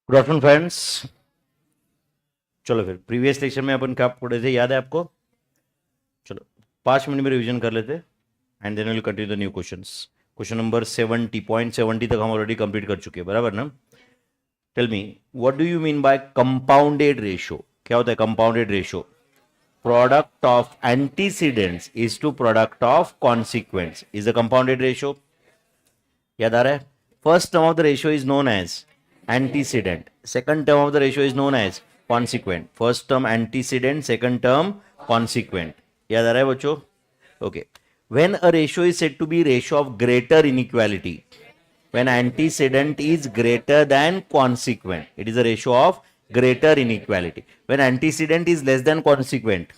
Good afternoon friends. चलो फिर previous lecture में अपन क्या पढ़े थे, याद है आपको? चलो 5 मिनट में रिवीजन कर लेते and then will continue the new questions. Question number 70.70 तक हम ऑलरेडी कंप्लीट कर चुके हैं, बराबर ना? Tell me what do you mean by compounded ratio? क्या होता है compounded ratio? Product of antecedents is to product of consequents is the compounded ratio. याद आ रहा है? First term of the ratio is known as antecedent, second term of the ratio is known as consequent. First term antecedent, second term consequent. याद आ रहा है बच्चों? Okay. When a ratio is said to be ratio of greater inequality, when antecedent is greater than consequent, it is a ratio of greater inequality. When antecedent is less than consequent,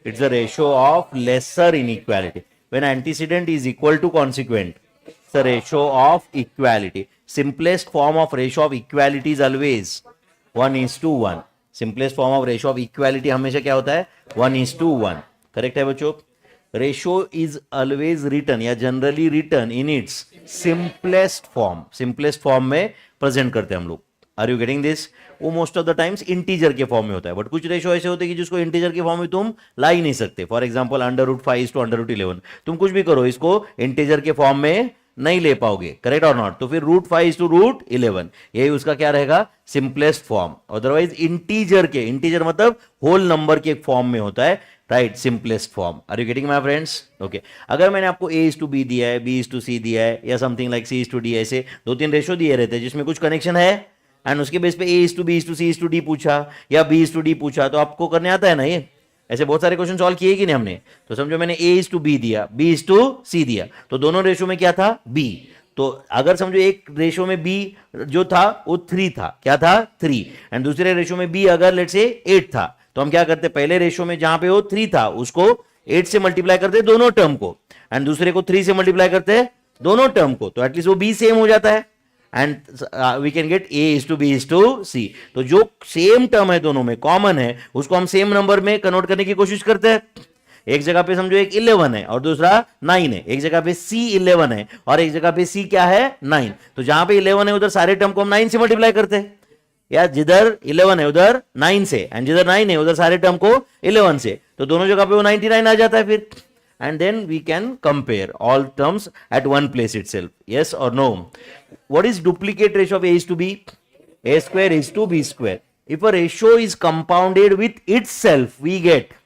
it's a ratio of lesser inequality. When antecedent is equal to consequent, it's a ratio of equality. Simplest form of ratio of equality is always 1:1. Simplest form of ratio of equality हमेशा क्या होता है? 1:1. Correct है बच्चों? Ratio is always written या generally written in its simplest form. Simplest form में present करते हैं हम लोग. Are you getting this? वो most of the times integer के फॉर्म में होता है, बट कुछ रेशियो ऐसे होते हैं कि जिसको इंटीजर के फॉर्म में तुम ला ही नहीं सकते. For example √5 to √11. तुम कुछ भी करो, इसको इंटीजर के फॉर्म में नहीं ले पाओगे. करेक्ट और नॉट? तो फिर √5 to √11 यही उसका क्या रहेगा? Simplest form. अदरवाइज इंटीजर के, इंटीजर मतलब होल नंबर के फॉर्म में होता है, right? Simplest form. Are you getting my friends? Okay. अगर मैंने आपको A:B दिया है, B:C दिया है, या समथिंग लाइक C:D, ऐसे 2-3 रेशो दिए रहते हैं जिसमें कुछ कनेक्शन है, एंड उसके बेस पे A:B, C:D पूछा या B:D पूछा, तो आपको करने आता है ना ये? ऐसे बहुत सारे क्वेश्चन सॉल्व किए कि नहीं हमने? तो समझो मैंने A:B दिया, B:C दिया, तो दोनों रेशो में क्या था? B. तो अगर समझो एक रेशो में B जो था वो 3 था, क्या था? 3. एंड दूसरे रेशो में B अगर लेट्स से 8 था, तो हम क्या करते? पहले रेशो में जहां पे वो 3 था उसको 8 से मल्टीप्लाई करते दोनों टर्म को, एंड दूसरे को 3 से मल्टीप्लाई करते दोनों टर्म को, तो एटलीस्ट वो B सेम हो जाता है, and we can get A:B:C. तो जो सेम टर्म है दोनों में, कॉमन है, उसको हम सेम नंबर में कन्वर्ट करने की कोशिश करते हैं. एक जगह पे समझो एक 11 है और दूसरा 9 है, एक जगह पे C11 है और एक जगह पे C क्या है? 9. तो जहां पे 11 है उधर सारे टर्म को हम 9 से मल्टीप्लाई करते हैं, या जिधर 11 है उधर 9 से, एंड जिधर 9 है उधर सारे टर्म को 11 से, तो दोनों जगह पे वो 99 आ जाता है फिर. And then we can compare all terms at one place itself. Yes or no? What is duplicate ratio of A:B? A square is to B square. If a ratio is compounded with itself, we get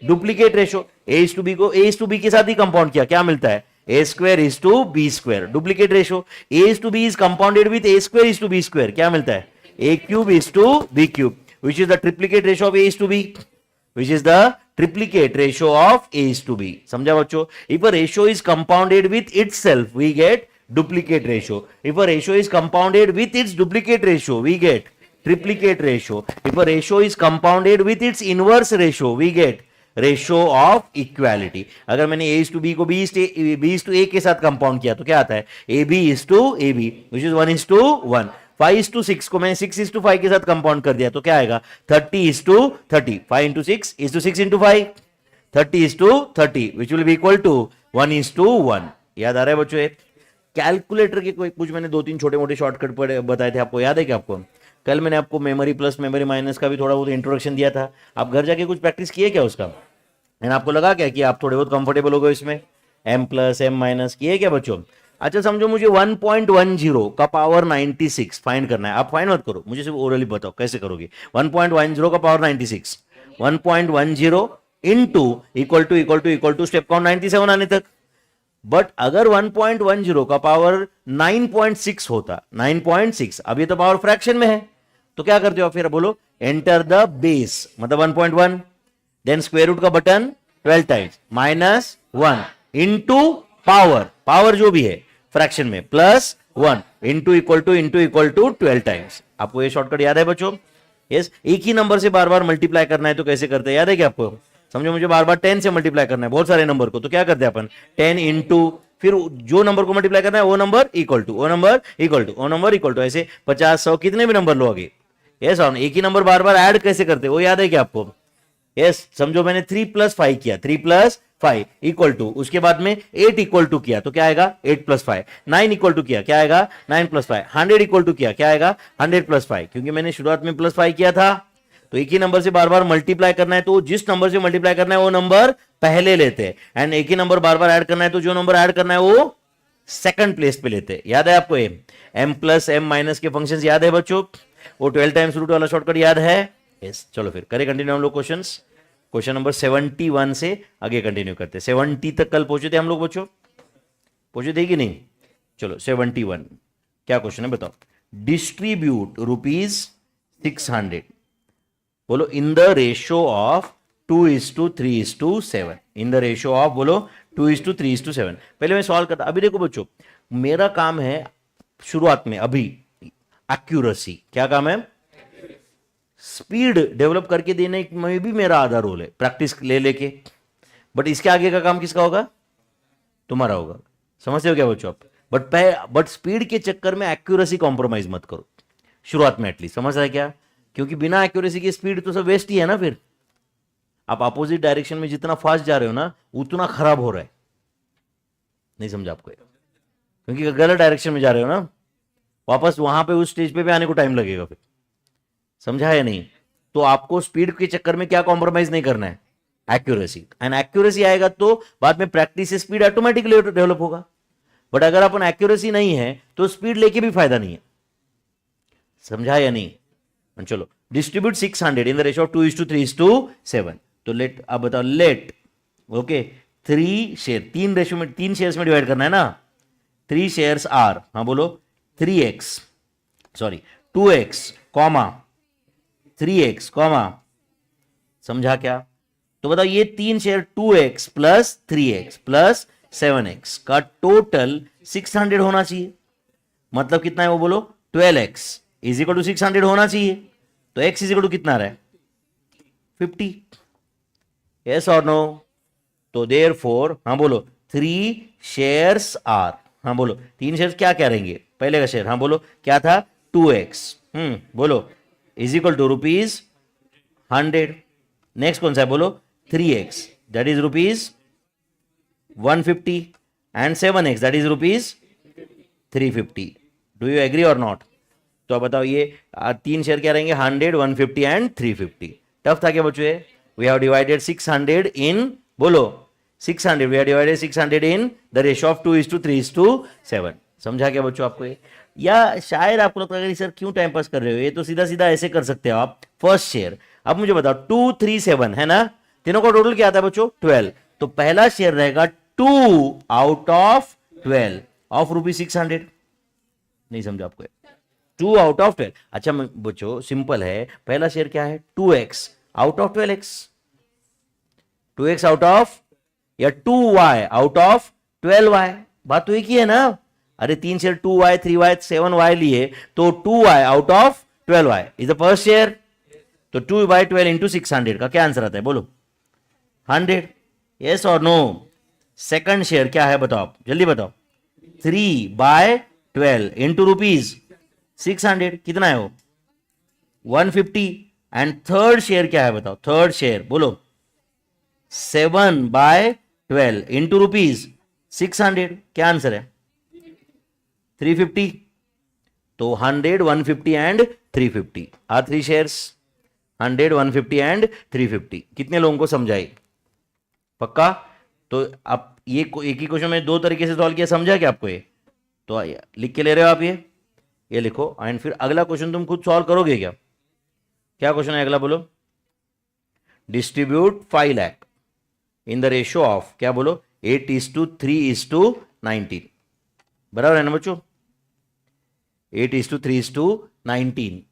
duplicate ratio. A:B को A:B के साथ ही compound किया, क्या मिलता है? A square is to B square. Duplicate ratio. A:B is compounded with A square is to B square. क्या मिलता है? A cube is to B cube. Which is the triplicate ratio of A:B? Which is the triplicate ratio of A:B. समझा बच्चों? If a ratio is compounded with itself, we get duplicate ratio. If a ratio is compounded with its duplicate ratio, we get triplicate ratio. If a ratio is compounded with its inverse ratio, we get ratio of equality. अगर मैंने A:B को B:A के साथ compound किया तो क्या आता है? AB:AB, which is 1:1. 5:6 को मैंने 6:5 के साथ कंपाउंड कर दिया तो क्या आएगा? 30:30. 5:6 is to 6:5. 30:30, which will be equal to 1:1. याद आ रहा है बच्चों? ये कैलकुलेटर के कोई कुछ मैंने 2-3 छोटे मोटे शॉर्टकट बताए थे आपको, याद है क्या आपको? कल मैंने आपको मेमोरी प्लस मेमोरी माइनस का भी थोड़ा बहुत इंट्रोडक्शन दिया था. आप घर जाके कुछ प्रैक्टिस किए क्या उसका? एंड आपको लगा क्या कि आप थोड़े बहुत कंफर्टेबल हो गए इसमें? M+, M- किए क्या बच्चों? अच्छा समझो मुझे 1.10 का पावर 96 फाइंड करना है. आप फाइंड मत करो, मुझे सिर्फ ओरली बताओ कैसे करोगे. 1.10 का power 96, 1.10 into equal to step count 97 आने तक. बट अगर 1.10 का पावर 9.6 होता, 9.6, अब ये तो पावर फ्रैक्शन में है, तो क्या करते हो फिर? बोलो एंटर द बेस, मतलब 1.1, देन स्क्वायर रूट का बटन 12 टाइम्स, -1 इनटू पावर जो भी है फ्रैक्शन में, +1 इनटू इक्वल टू 12 टाइम्स. आपको ये शॉर्टकट याद है बच्चों? यस. एक ही नंबर से बार बार मल्टीप्लाई करना है तो कैसे करते हैं, याद है क्या आपको? समझो मुझे बार बार 10 से मल्टीप्लाई करना है बहुत सारे नंबर को, तो क्या करते हैं अपन? 10 इनटू, फिर जो नंबर को मल्टीप्लाई करना है वो नंबर इक्वल टू, ऐसे 50, 100 कितने भी नंबर लो आगे. यस. और एक ही नंबर बार बार ऐड कैसे करते हैं वो याद है क्या आपको? यस. समझो मैंने 3 + 5 किया, 3 + 5 इक्वल टू, उसके बाद में 8 इक्वल टू किया तो क्या आएगा 8 प्लस 5, 9 इक्वल टू किया क्या आएगा 9 प्लस 5, 100 इक्वल टू किया क्या आएगा 100 प्लस 5, क्योंकि मैंने शुरुआत में प्लस 5 किया था तो एक ही नंबर से बार बार मल्टीप्लाई करना है, तो जिस नंबर से मल्टीप्लाई करना है वो नंबर पहले लेते हैं, एंड एक ही नंबर बार बार ऐड करना है तो जो नंबर ऐड करना है वो सेकंड प्लेस पे लेते हैं। याद है आपको एम प्लस एम माइनस के फंक्शंस याद है बच्चों? वो 12 टाइम्स रूट वाला शॉर्टकट याद है? यस, चलो फिर करें कंटिन्यू हम लोग क्वेश्चंस। क्वेश्चन नंबर 71 से आगे कंटिन्यू करते हैं। 70 तक कल पहुंचे थे हम लोग बच्चों, पहुंचे थे कि नहीं? चलो 71 क्या क्वेश्चन है बताओ। डिस्ट्रीब्यूट ₹600, बोलो इन the ratio of 2:3:7, in the ratio of बोलो 2:3:7। पहले मैं सवाल करता, अभी देखो बच्चों मेरा काम है शुरुआत में अभी एक्यूरेसी, क्या काम है? स्पीड डेवलप करके देने में भी मेरा आधा रोल है, प्रैक्टिस ले लेके, बट इसके आगे का काम किसका होगा? तुम्हारा होगा। समझते हो क्या बच्चों आप? बट स्पीड के चक्कर में एक्यूरेसी कॉम्प्रोमाइज मत करो शुरुआत में एटलीस्ट, समझ रहा है क्या? क्योंकि बिना एक्यूरेसी की स्पीड तो सब वेस्ट ही है ना। फिर आप अपोजिट डायरेक्शन में जितना फास्ट जा रहे हो ना उतना खराब हो रहा है। नहीं समझा आपको? क्योंकि गलत डायरेक्शन में जा रहे हो ना, वापस वहां पे उस स्टेज पे भी आने को टाइम लगेगा फिर। समझा है नहीं? तो आपको स्पीड के चक्कर में क्या कॉम्प्रोमाइज नहीं करना है? एक्यूरेसी। एंड एक्यूरेसी आएगा तो बाद में प्रैक्टिस से स्पीड ऑटोमेटिकली डेवलप होगा। बट अगर अपन एक्यूरेसी नहीं है तो स्पीड लेके भी फायदा नहीं है। समझा या नहीं? चलो distribute 600 in the ratio of 2:3:7। तो लेट, अब बताओ लेट, ओके 3 शेयर, 3 रेशियो में 3 शेयर्स में डिवाइड करना है ना। 3 शेयर्स आर, हाँ बोलो 3x, sorry 2x comma 3x comma, समझा क्या? तो बताओ ये 3 share 2x plus 3x plus 7x का टोटल 600 होना चाहिए। मतलब कितना है वो बोलो? 12x इज इक्वल टू 600 होना चाहिए। तो x इज इक्वल टू कितना रहा है? 50। यस और नो? तो देयर फोर, हाँ बोलो 3 शेयर्स आर, हाँ बोलो 3 शेयर्स क्या क्या रहेंगे? पहले का शेयर, हाँ बोलो क्या था? 2x, बोलो इज इक्वल टू ₹100। नेक्स्ट कौन सा है बोलो? 3x that is ₹150 and 7x that is ₹350। Do you agree और नॉट? तो अब बताओ ये 3 शेयर क्या रहेंगे? 100, 150 एंड 350। टफ था क्या बच्चों? वी हैव डिवाइडेड 600 इन, बोलो 600, we have divided 600 in the ratio of 2:3:7। समझा क्या बच्चों आपको ये? या शायद आपको लगता है सर क्यों टाइम पास कर रहे हो, ये तो सीधा सीधा ऐसे कर सकते हो आप। फर्स्ट शेयर, अब मुझे बताओ 237 है ना, तीनों का टोटल क्या आता है बच्चों? 12। तो पहला शेयर रहेगा 2 आउट ऑफ 12 ऑफ ₹600। नहीं समझा आपको? 2 आउट ऑफ 12। अच्छा बच्चों सिंपल है, पहला शेयर क्या है? 2x out of 12x, 2x out of, या 2y आउट ऑफ 12y। बात तो एक ही है ना। अरे 3 शेयर 2y 3y 7y लिए तो 2y out of 12y is the first share. तो 2/12 इंटू 600 का क्या आंसर आता है बोलो? 100। यस और नो? सेकंड शेयर क्या है बताओ आप, जल्दी बताओ। 3/12 इंटू ₹600 कितना है वो? 150। एंड थर्ड शेयर क्या है बताओ? थर्ड शेयर बोलो 7/12 इंटू ₹600, क्या आंसर है? 350। तो 100, 150 एंड 350 आर 3 शेयर्स। 100, 150 एंड 350 कितने लोगों को समझाई? पक्का? तो आप ये एक ही क्वेश्चन में 2 तरीके से सॉल्व किया, समझा क्या आपको ये? तो लिख के ले रहे हो आप ये लिखो, एंड फिर अगला क्वेश्चन तुम खुद सॉल्व करोगे क्या? क्या क्वेश्चन है अगला बोलो? Distribute 5 lakh in the ratio of, क्या बोलो? 8:3:19। बराबर है ना बच्चों? 8:3:19।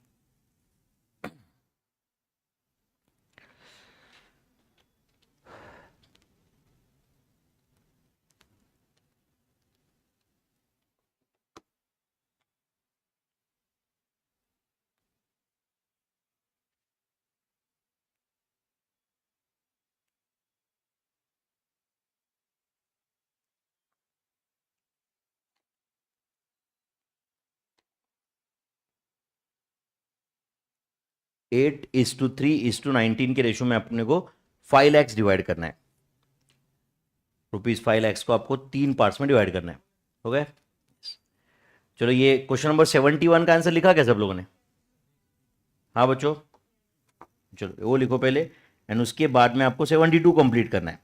(8:3:19 के रेशियो में अपने को 5 lakhs डिवाइड करना है। ₹5 को आपको 3 पार्ट्स में डिवाइड करना है। हो गया? चलो ये क्वेश्चन नंबर 71 का आंसर लिखा क्या सब लोगों ने? हाँ बच्चों, चलो वो लिखो पहले, एंड उसके बाद में आपको 72 कंप्लीट करना है।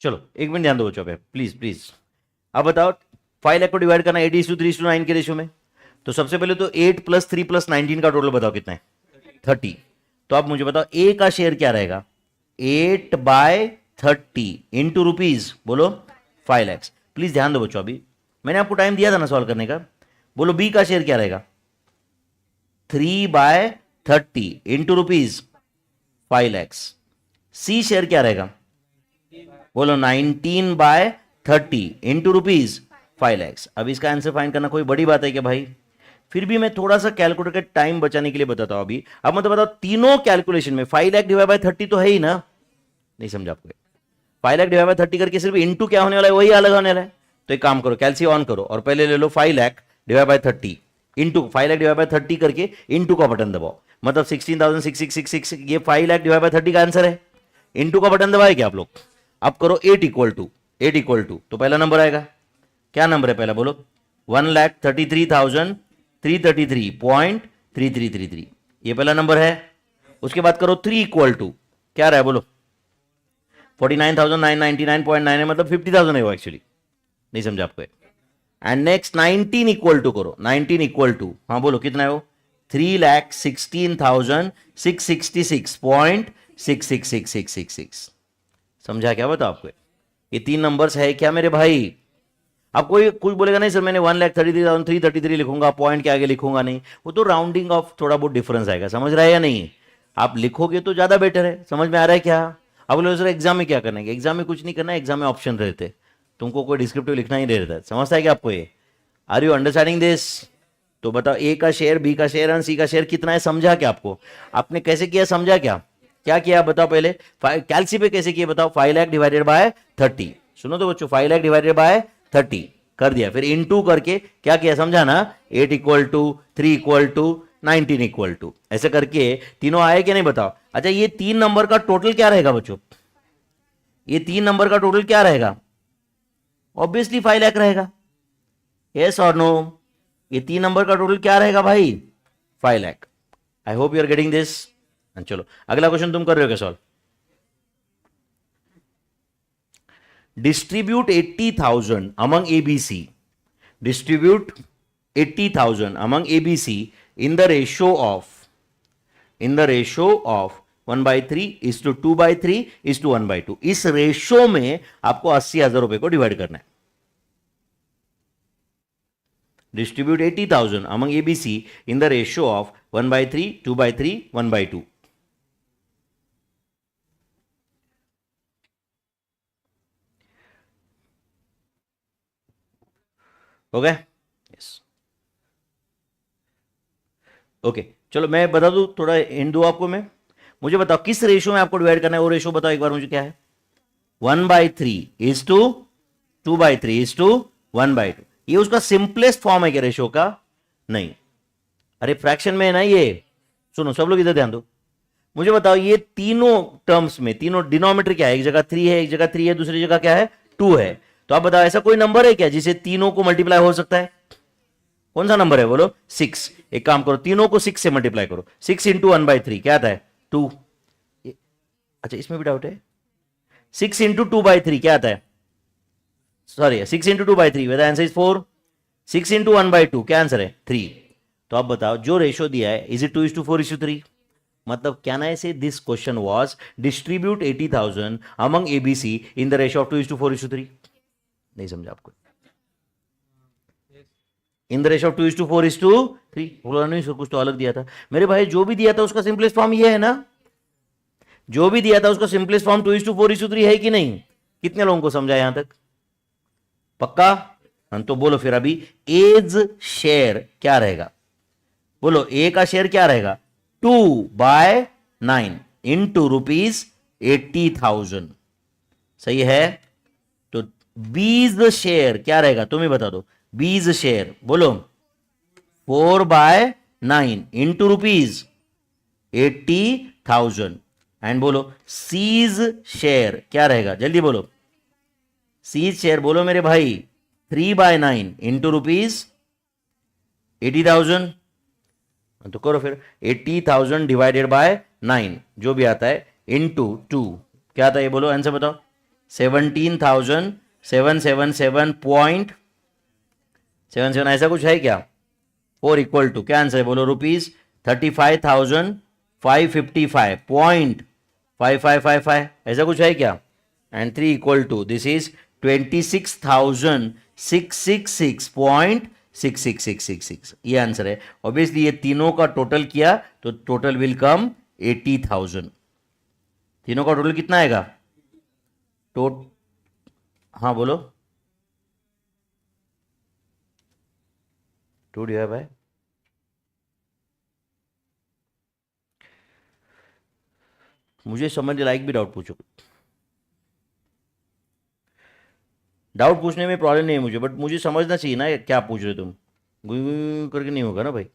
चलो एक मिनट ध्यान दो बच्चों पे, प्लीज प्लीज। अब बताओ 5 लाख को डिवाइड करना 80:3:9 के रेशियो में। तो सबसे पहले तो 8 + 3 + 19 का टोटल बताओ कितना है? 30। तो आप मुझे बताओ ए का शेयर क्या रहेगा? 8/30 इंटू रुपीज, बोलो 5 लाख। प्लीज ध्यान दो बच्चों, अभी मैंने आपको टाइम दिया था ना सॉल्व करने का। बोलो बी का शेयर क्या रहेगा? 3/30 into rupees 5 lakh. C share क्या रहेगा? बोलो 19/30 इंटू रुपीज 5 लाख। अब इसका आंसर फाइंड करना कोई बड़ी बात है क्या भाई? फिर भी मैं थोड़ा सा कैलकुलेटर का टाइम बचाने के लिए बताता हूं अभी। अब मतलब बताओ तीनों कैलकुलेशन में 5 लाख डिवाइड बाय 30 तो है ही ना? नहीं समझा आपको? 5 लाख डिवाइड बाय 30 करके सिर्फ इंटू क्या होने वाला है, वही अलग होने वाला है। तो एक काम करो, कैलसी ऑन करो और पहले ले लो 5 lakh divide by 30 into 5 lakh divide by 30 करके इंटू का बटन दबाओ, मतलब 16,666 ये 5 लाख डिवाइड बाय 30 का आंसर है। इंटू का बटन दबाए क्या आप लोग? अब करो 8 तो पहला नंबर आएगा। क्या नंबर है पहला, बोलो? 1,33,333.3333, ये पहला नंबर है। उसके बाद करो 3 = क्या रहा है, बोलो? 49,999.9 है, मतलब 50,000 है वो एक्चुअली। नहीं समझा आपको? एंड नेक्स्ट 19 = करो, 19 = हाँ बोलो कितना है वो? 3,16,666.666666। समझा क्या? बताओ आपको ये 3 नंबर्स है क्या मेरे भाई? अब कोई कुछ बोलेगा नहीं सर मैंने 1,33,333 लिखूंगा, पॉइंट के आगे लिखूंगा नहीं, वो तो राउंडिंग ऑफ थोड़ा बहुत डिफरेंस आएगा। समझ रहा है या नहीं? आप लिखोगे तो ज्यादा बेटर है। समझ में आ रहा है क्या? अब बोले सर एग्जाम में क्या करना है? एग्जाम में कुछ नहीं करना है, एग्जाम में ऑप्शन रहते, तुमको कोई डिस्क्रिप्टिव लिखना ही नहीं रहता। समझता है क्या आपको ये? Are you understanding this? तो बताओ ए का शेयर, बी का शेयर और सी का शेयर कितना है? समझा क्या आपको? आपने कैसे किया समझा क्या? क्या किया बताओ पहले? कैलसी पे कैसे किया बताओ? 5 लाख डिवाइडेड बाय 30। सुनो तो बच्चों, 5 लाख डिवाइडेड बाय 30 कर दिया, फिर इनटू करके क्या किया समझा ना? 8 = 3 = 19 = ऐसे करके तीनों आए कि नहीं बताओ? अच्छा ये 3 नंबर का टोटल क्या रहेगा बच्चों? ये 3 नंबर का टोटल क्या रहेगा? ऑब्वियसली 5 लाख रहेगा। यस और नो? ये 3 नंबर का टोटल क्या रहेगा भाई? 5 lakh. I hope you are getting this. चलो अगला क्वेश्चन तुम कर रहे हो क्या solve? Distribute 80,000 among ABC. Distribute 80,000 among ABC in the ratio of 1/3:2/3:1/2। इस रेशो में आपको 80,000 रुपए को डिवाइड करना है। Distribute 80,000 among ABC in the ratio of 1/3:2/3:1/2। हो गया? यस। ओके चलो मैं बता दूं, थोड़ा हिंट दूं आपको मैं। मुझे बताओ किस रेशो में आपको डिवाइड करना है, वो रेशो बताओ एक बार मुझे क्या है? 1/3:2/3:1/2। ये उसका सिंपलेस्ट फॉर्म है क्या रेशो का? नहीं, अरे फ्रैक्शन में है ना ये। सुनो सब लोग इधर ध्यान दो, मुझे बताओ ये तीनों टर्म्स में तीनों डिनोमिनेटर क्या है? एक जगह 3 है, एक जगह 3 है, दूसरी जगह क्या है? 2 है। तो आप बताओ ऐसा कोई नंबर है क्या जिसे तीनों को मल्टीप्लाई हो सकता है? कौन सा नंबर है बोलो? 6। एक काम करो, तीनों को 6 से मल्टीप्लाई करो। 6 इंटू 1/3 क्या आता है? 2। अच्छा इसमें भी डाउट है। 6 इंटू 2/3 क्या आता है? सॉरी 6 इंटू 2/3 वेद आंसर इज 4। 6 इंटू 1/2 क्या आंसर है? 3। तो आप बताओ जो रेशो दिया है इज इट 2:4:3? मतलब can I say this question was distribute 80,000 among ABC in the ratio of 2:4:3? नहीं समझा आपको? इन द रेशो ऑफ 2:4:3 बोला नहीं सर, कुछ तो अलग दिया था मेरे भाई। जो भी दिया था उसका सिंपलेस्ट फॉर्म ये है ना, जो भी दिया था उसका सिंपलेस्ट फॉर्म 2:4:3 है कि नहीं? कितने लोगों को समझा यहां तक? पक्का? हाँ तो बोलो फिर अभी एज शेयर क्या रहेगा? बोलो ए का शेयर क्या रहेगा? 2/9 इंटू ₹80,000। सही है। तो बीज शेयर क्या रहेगा तुम ही बता दो। बीज शेयर बोलो 4/9 इंटू ₹80,000। एंड बोलो सीज शेयर क्या रहेगा? जल्दी बोलो सीज शेयर बोलो मेरे भाई 3/9 इंटू ₹80,000। तो करो फिर 80,000 डिवाइडेड बाय 9 जो भी आता है इंटू 2 क्या आता है ये बोलो आंसर बताओ। 17,777.77 ऐसा कुछ है क्या? 4 इक्वल टू क्या आंसर है बोलो? ₹35,555.5555 ऐसा कुछ है क्या? And 3 equal to this is 26,666.66666 ये आंसर है। ऑब्वियसली ये तीनों का टोटल किया तो टोटल विल कम 80,000। तीनों का टोटल कितना आएगा? हाँ बोलो 2 डिवाइड बाय मुझे समझ लाइक भी डाउट पूछो। डाउट पूछने में प्रॉब्लम नहीं है मुझे, बट मुझे समझना चाहिए ना क्या पूछ रहे तुम। करके नहीं होगा ना भाई।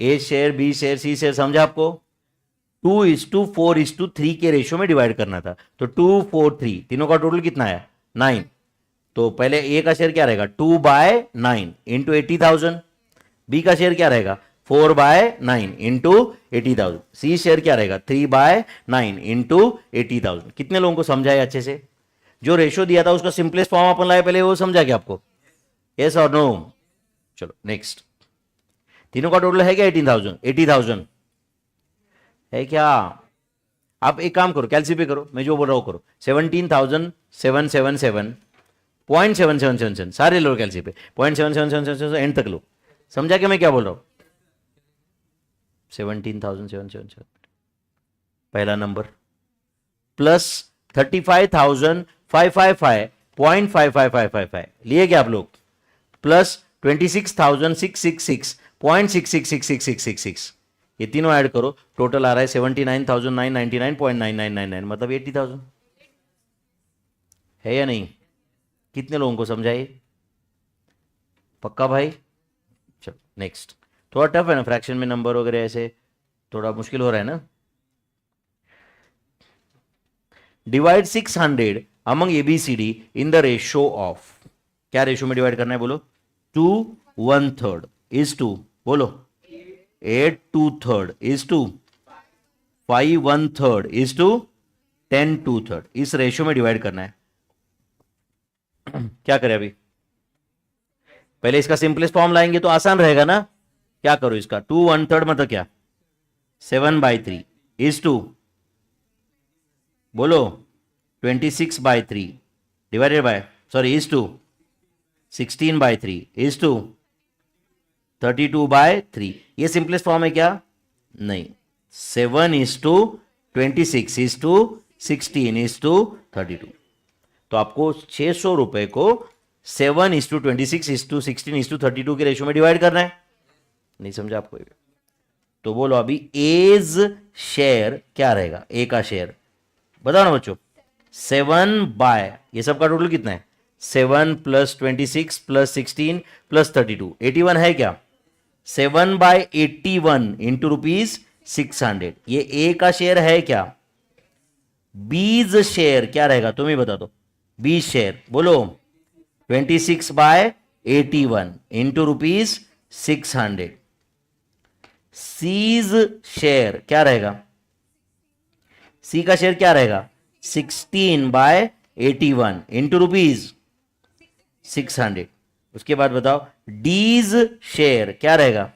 ए share B share C share समझा आपको? 2:4:3 के रेशियो में डिवाइड करना था तो 2, 4, 3 तीनों का टोटल कितना है? 9। तो पहले ए का शेयर क्या रहेगा? 2/9 इंटू 80,000। बी का शेयर क्या रहेगा? 4/9 इंटू 80,000। सी शेयर क्या रहेगा? 3/9 इंटू 80,000। कितने लोगों को समझा है अच्छे से? जो रेशियो दिया था उसका सिंपलेस्ट फॉर्म अपन लाए पहले, वो समझा क्या आपको? यस और नो? चलो नेक्स्ट। तीनों का टोटल है क्या? 18,000 80,000 है क्या? आप एक काम करो कैलसिफाई करो, मैं जो बोल रहा हूं करो। 17,777.7777 सारे लो कैलसिफाई 0.7777 एंड तक लो। समझा क्या मैं क्या बोल रहा हूं? 17,777 पहला नंबर प्लस 35,555.55555 लिए क्या आप लोग? प्लस 26,666.6666666 ये तीनों ऐड करो टोटल आ रहा है 79,999.9999 मतलब 80,000 है या नहीं? कितने लोगों को समझाइए? पक्का भाई? चलो नेक्स्ट। थोड़ा टफ है ना फ्रैक्शन में नंबर वगैरह ऐसे थोड़ा मुश्किल हो रहा है ना। Divide 600 among ABCD in the ratio of क्या रेशो में डिवाइड करना है बोलो? 2/1/3 इज टू बोलो 8/2/3 इज टू 5/1/3 इज टू 10/2/3 इस रेशियो में डिवाइड करना है। क्या करें अभी? पहले इसका सिंपलेस्ट फॉर्म लाएंगे तो आसान रहेगा ना। क्या करो इसका 2/1/3 मतलब क्या? 7/3 इज टू बोलो 26/3 divided by sorry is to 16/3 is to 32/3 ये सिंपलेस्ट फॉर्म है क्या? नहीं। 7:26 इज टू 16 इज टू 32 तो आपको 600 रुपए को 7:26 इज टू 16 इज टू 32 के रेशियो में डिवाइड करना है। नहीं समझा आपको? तो बोलो अभी एज शेयर क्या रहेगा? ए का शेयर बताओ ना बच्चों। 7 ये सबका टोटल कितना है? 7 + 26 + 16 + 32 81 है क्या? 7/81 इंटू ₹600 ये ए का शेयर है क्या? बीज शेयर क्या रहेगा, तुम ही बता दो। बीज शेयर बोलो, 26/81 इंटू ₹600। सीज शेयर क्या रहेगा, सी का शेयर क्या रहेगा, 16/81 इंटू ₹600। उसके बाद बताओ डीज शेयर क्या रहेगा,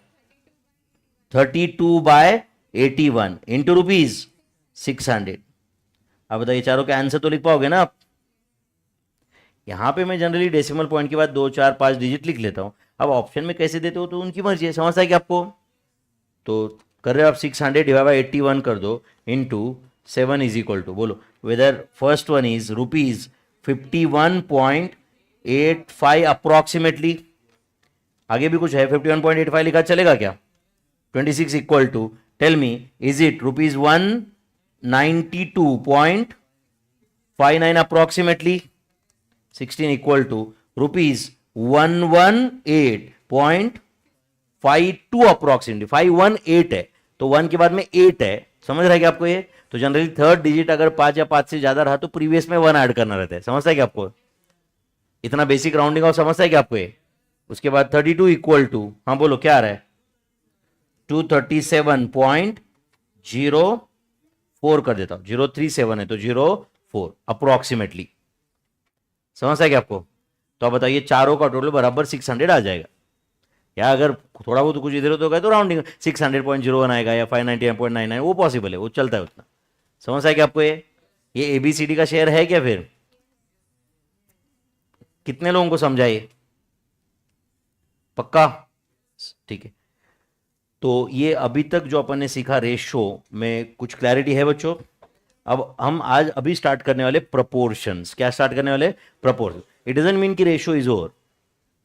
32/81 इंटू ₹600। अब बताइए चारों का आंसर तो लिख पाओगे ना आप। यहां पे मैं जनरली डेसिमल पॉइंट के बाद 2 4 5 डिजिट लिख लेता हूं। अब ऑप्शन में कैसे देते हो तो उनकी मर्जी है, समझता है कि आपको। तो कर रहे हो आप 600/81 कर दो इंटू 7 इज इक्वल टू, बोलो whether first one is ₹51.85 approximately. आगे भी कुछ है, 51.85 लिखा चलेगा क्या, 26 equal to, tell me is it ₹192.59 approximately, 16 equal to ₹118.52 approximately, 518 है तो 1 के बाद में 8 है, समझ रहा है कि आपको ये। तो जनरली थर्ड डिजिट अगर 5 या 5 से ज्यादा रहा तो प्रीवियस में 1 ऐड करना रहता है, समझता है कि आपको। इतना बेसिक राउंडिंग ऑफ समझता है कि आपको ये। उसके बाद 32 इक्वल टू, हाँ बोलो क्या आ रहा है, 237.04 कर देता हूं, 037 है तो 04 अप्रोक्सीमेटली, समझता है कि आपको। तो आप बताइए चारों का टोटल बराबर 600 आ जाएगा, या अगर थोड़ा बहुत कुछ इधर उधर गए तो राउंडिंग 600.01 आएगा या 599.99, वो पॉसिबल है, वो चलता है उतना, समझता है कि आपको ये एबीसीडी का शेयर है क्या, फिर कितने लोगों को समझाइए, पक्का, ठीक है। तो ये अभी तक जो अपन ने सीखा रेशो में कुछ क्लैरिटी है बच्चों। अब हम आज अभी स्टार्ट करने वाले प्रपोर्शंस, क्या स्टार्ट करने वाले, प्रपोर्शन। इट डजंट मीन कि रेशो इज ओवर,